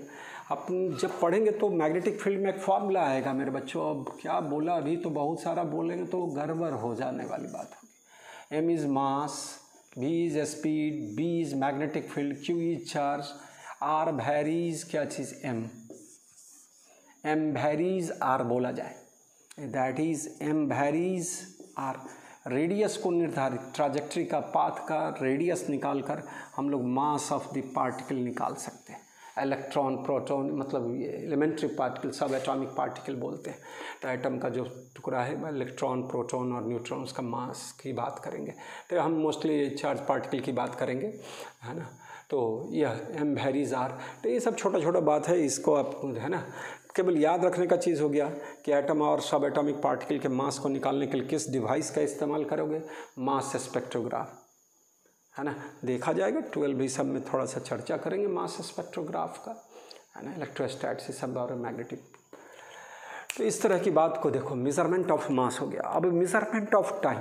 अपन जब पढ़ेंगे तो magnetic field में एक formula आएगा मेरे बच्चों, अब क्या बोला अभी तो बहुत सारा बोलेंगे तो गड़बड़ हो जाने वाली बात होगी। m is mass, v is speed, b is magnetic field, q is charge, r varies क्या चीज़ m वैरीज r बोला जाए, that is m varies r। Radius को निर्धारित, ट्राजेक्ट्री का पाथ का रेडियस निकालकर हम लोग मास ऑफ द पार्टिकल निकाल सकते हैं। इलेक्ट्रॉन, प्रोटॉन, मतलब एलिमेंट्री पार्टिकल, सब एटॉमिक पार्टिकल बोलते हैं। तो एटम का जो टुकड़ा है इलेक्ट्रॉन, प्रोटॉन और न्यूट्रॉन, उसका मास की बात करेंगे। तो हम मोस्टली चार्ज पार्टिकल की बात करेंगे, है ना। तो यह m वैरीज r, तो ये सब छोटा छोटा बात है, इसको आप, है ना, केवल याद रखने का चीज़ हो गया कि एटम और सब एटॉमिक पार्टिकल के मास को निकालने के लिए किस डिवाइस का इस्तेमाल करोगे, मास स्पेक्ट्रोग्राफ, है ना। देखा जाएगा 12 सब में थोड़ा सा चर्चा करेंगे मास स्पेक्ट्रोग्राफ का, है ना, इलेक्ट्रोस्टैटिक्स से सब और मैग्नेटिक। तो इस तरह की बात को देखो, मेजरमेंट ऑफ मास हो गया। अब मेजरमेंट ऑफ टाइम,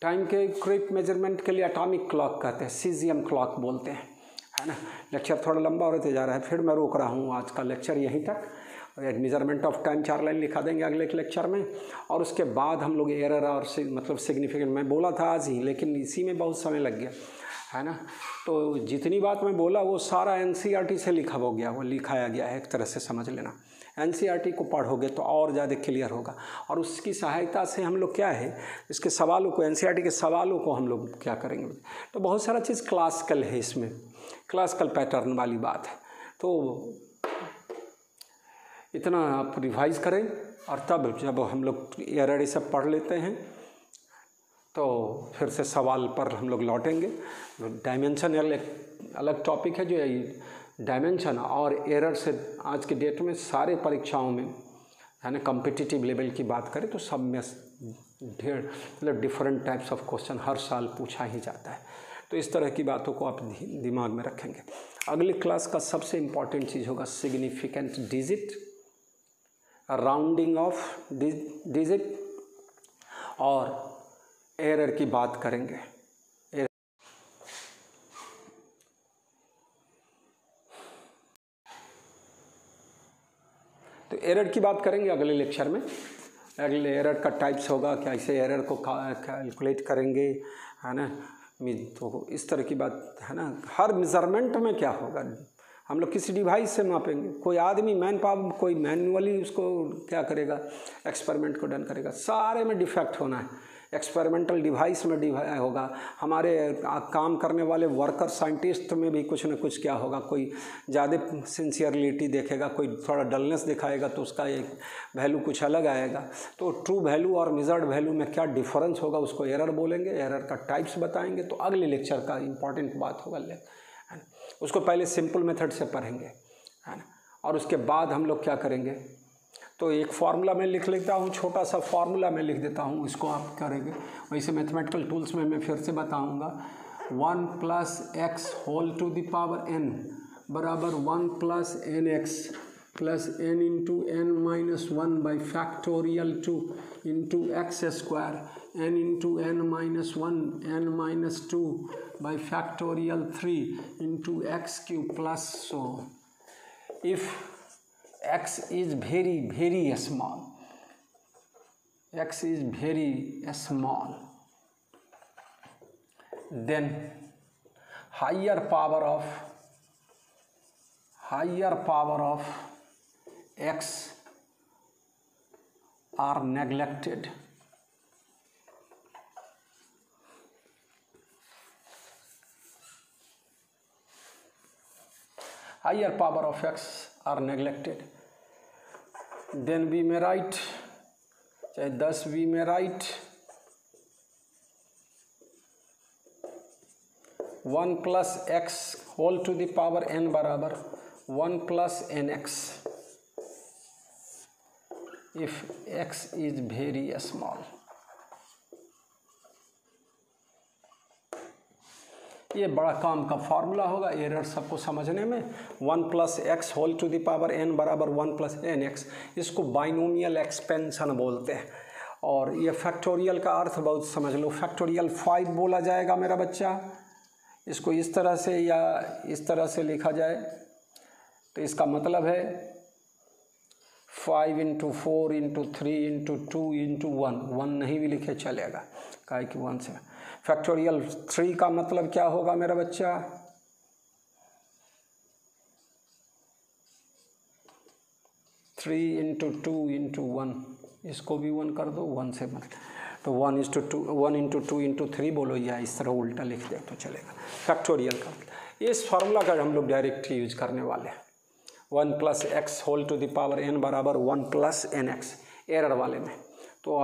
टाइम के क्विक मेजरमेंट के लिए एटॉमिक क्लॉक कहते हैं, सीजियम क्लॉक बोलते हैं, है ना। लेक्चर थोड़ा लंबा होते जा रहा है, फिर मैं रोक रहा हूँ आज का लेक्चर यहीं तक। मेजरमेंट ऑफ टाइम 4 लाइन लिखा देंगे अगले के लेक्चर में, और उसके बाद हम लोग एरर और मतलब सिग्निफिकेंट, मैं बोला था आज ही लेकिन इसी में बहुत समय लग गया, है ना। तो जितनी बात मैं बोला वो सारा NCERT से लिखा हो गया, वो लिखाया गया है, एक तरह से समझ लेना। NCERT को पढ़ोगे तो और ज़्यादा क्लियर होगा, और उसकी सहायता से हम लोग क्या है, इसके सवालों को, NCERT के सवालों को हम लोग क्या करेंगे। तो बहुत सारा चीज़ क्लासिकल है, इसमें क्लासिकल पैटर्न वाली बात है। तो इतना आप रिवाइज करें, और तब जब हम लोग एरर सब पढ़ लेते हैं तो फिर से सवाल पर हम लोग लौटेंगे। डायमेंशन अलग टॉपिक है, जो डायमेंशन और एरर से आज के डेट में सारे परीक्षाओं में, है ना, कॉम्पिटिटिव लेवल की बात करें तो सब में ढेर मतलब डिफरेंट टाइप्स ऑफ क्वेश्चन हर साल पूछा ही जाता है। तो इस तरह की बातों को आप दिमाग में रखेंगे। अगली क्लास का सबसे इम्पॉर्टेंट चीज़ होगा significant digit, rounding off digit, और एरर की बात करेंगे। तो एरर की बात करेंगे अगले लेक्चर में। अगले एरर का टाइप्स होगा, कैसे एरर को कैलकुलेट करेंगे, है ना। तो इस तरह की बात, है ना। हर मेजरमेंट में क्या होगा, हम लोग किसी डिवाइस से मापेंगे। कोई आदमी मैन पावर, कोई मैनुअली उसको क्या करेगा, एक्सपेरिमेंट को डन करेगा। सारे में डिफेक्ट होना है, एक्सपेरिमेंटल डिवाइस में होगा, हमारे काम करने वाले वर्कर साइंटिस्ट में भी कुछ न कुछ क्या होगा। कोई ज़्यादा सिंसियरिटी देखेगा, कोई थोड़ा डलनेस दिखाएगा तो उसका एक वैल्यू कुछ अलग आएगा। तो ट्रू वैल्यू और मेजर्ड वैल्यू में क्या डिफरेंस होगा, उसको एरर बोलेंगे। एरर का टाइप्स बताएंगे। तो अगले लेक्चर का इंपॉर्टेंट बात होगा, उसको पहले सिंपल मेथड से पढ़ेंगे, है ना। और उसके बाद हम लोग क्या करेंगे, तो एक फार्मूला मैं लिख लेता हूँ, छोटा सा फार्मूला मैं लिख देता हूँ, इसको आप करेंगे। वैसे मैथमेटिकल टूल्स में मैं फिर से बताऊँगा। 1 + x whole to the power n बराबर 1 + nx plus n into n-1 by factorial 2 into x square n into n-1 n-2 by factorial 3 into x cube plus so if x is very small, x is very small, then higher power of x are neglected. Higher power of x are neglected. Then we may write, thus we may write 1 plus x whole to the power n बराबर 1 plus nx if x is very small. ये बड़ा काम का formula होगा error सबको समझने में। 1 plus x whole to the power n बराबर 1 प्लस एन एक्स, इसको बाइनोमियल एक्सपेंशन बोलते हैं। और ये फैक्टोरियल का अर्थ बहुत समझ लो, फैक्टोरियल 5 बोला जाएगा मेरा बच्चा। इसको इस तरह से या इस तरह से लिखा जाए तो इसका मतलब है 5 इंटू 4 इंटू 3 इंटू 2 इंटू 1 नहीं भी लिखे चलेगा, काहे कि 1 से। फैक्टोरियल 3 का मतलब क्या होगा मेरा बच्चा? 3 इंटू 2 इंटू 1, इसको भी 1 कर दो, 1 से मतलब तो 1 इंटू 2 इंटू 3 बोलो, या इस तरह उल्टा लिख दे तो चलेगा। फैक्टोरियल का इस फार्मूला का हम लोग डायरेक्ट यूज करने वाले हैं। 1 plus x whole to the power n बराबर 1 प्लस एन एक्स एरर वाले में। तो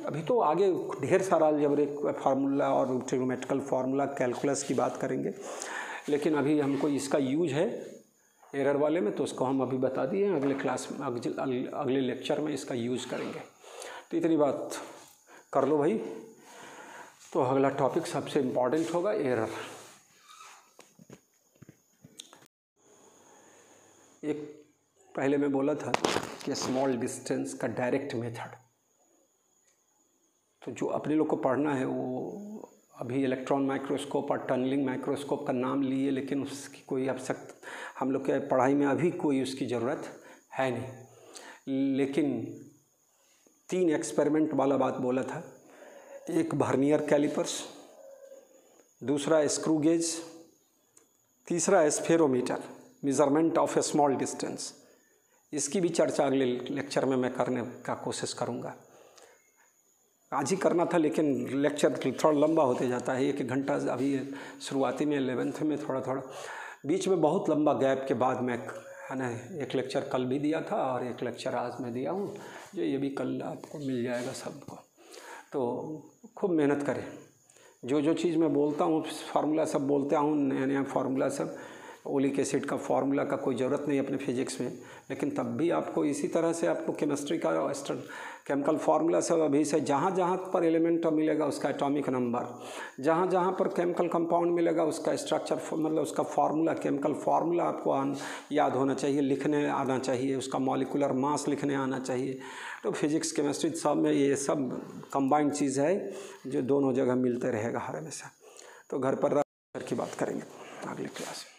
अभी तो आगे ढेर सारा अलजेब्रिक फार्मूला और ट्रिग्नोमेट्रिकल फार्मूला कैलकुलस की बात करेंगे, लेकिन अभी हमको इसका यूज है एरर वाले में, तो उसको हम अभी बता दिए हैं। अगले क्लास में अगले लेक्चर में इसका यूज करेंगे। तो इतनी बात कर लो भाई। तो अगला टॉपिक सबसे इम्पॉर्टेंट होगा एरर। एक पहले मैं बोला था कि स्मॉल डिस्टेंस का डायरेक्ट मेथड, तो जो अपने लोग को पढ़ना है वो अभी इलेक्ट्रॉन माइक्रोस्कोप और टनलिंग माइक्रोस्कोप का नाम लिए, लेकिन उसकी कोई आवश्यकता हम लोग के पढ़ाई में अभी कोई उसकी ज़रूरत है नहीं। लेकिन 3 एक्सपेरिमेंट वाला बात बोला था, एक वर्नियर कैलिपर्स, दूसरा स्क्रू गेज, तीसरा spherometer, measurement of A small distance. इसकी भी चर्चा अगले लेक्चर में मैं करने का कोशिश करूँगा। आज ही करना था लेकिन लेक्चर थोड़ा लंबा होते जाता है, 1 घंटा अभी शुरुआती में 11th में थोड़ा बीच में बहुत लंबा गैप के बाद मैं है ना एक लेक्चर कल भी दिया था और एक लेक्चर आज मैं दिया हूँ, जो ये भी कल आपको मिल जाएगा सबको। तो खूब मेहनत करें। जो चीज़ मैं बोलता हूँ फार्मूला सब बोलता हूँ, नया फार्मूला सब, ओलिक एसिड का फार्मूला का कोई ज़रूरत नहीं अपने फिजिक्स में, लेकिन तब भी आपको इसी तरह से आपको केमिस्ट्री का केमिकल फार्मूला सब अभी से जहाँ पर एलिमेंट मिलेगा उसका एटॉमिक नंबर, जहाँ पर केमिकल कंपाउंड मिलेगा उसका स्ट्रक्चर मतलब उसका फार्मूला, केमिकल फार्मूला आपको याद होना चाहिए, लिखने आना चाहिए, उसका मॉलिक्यूलर मास लिखने आना चाहिए। तो फिजिक्स केमिस्ट्री सब में ये सब कंबाइंड चीज़ है जो दोनों जगह मिलते रहेगा हर हमेशा। तो घर पर रह की बात करेंगे अगले क्लास में।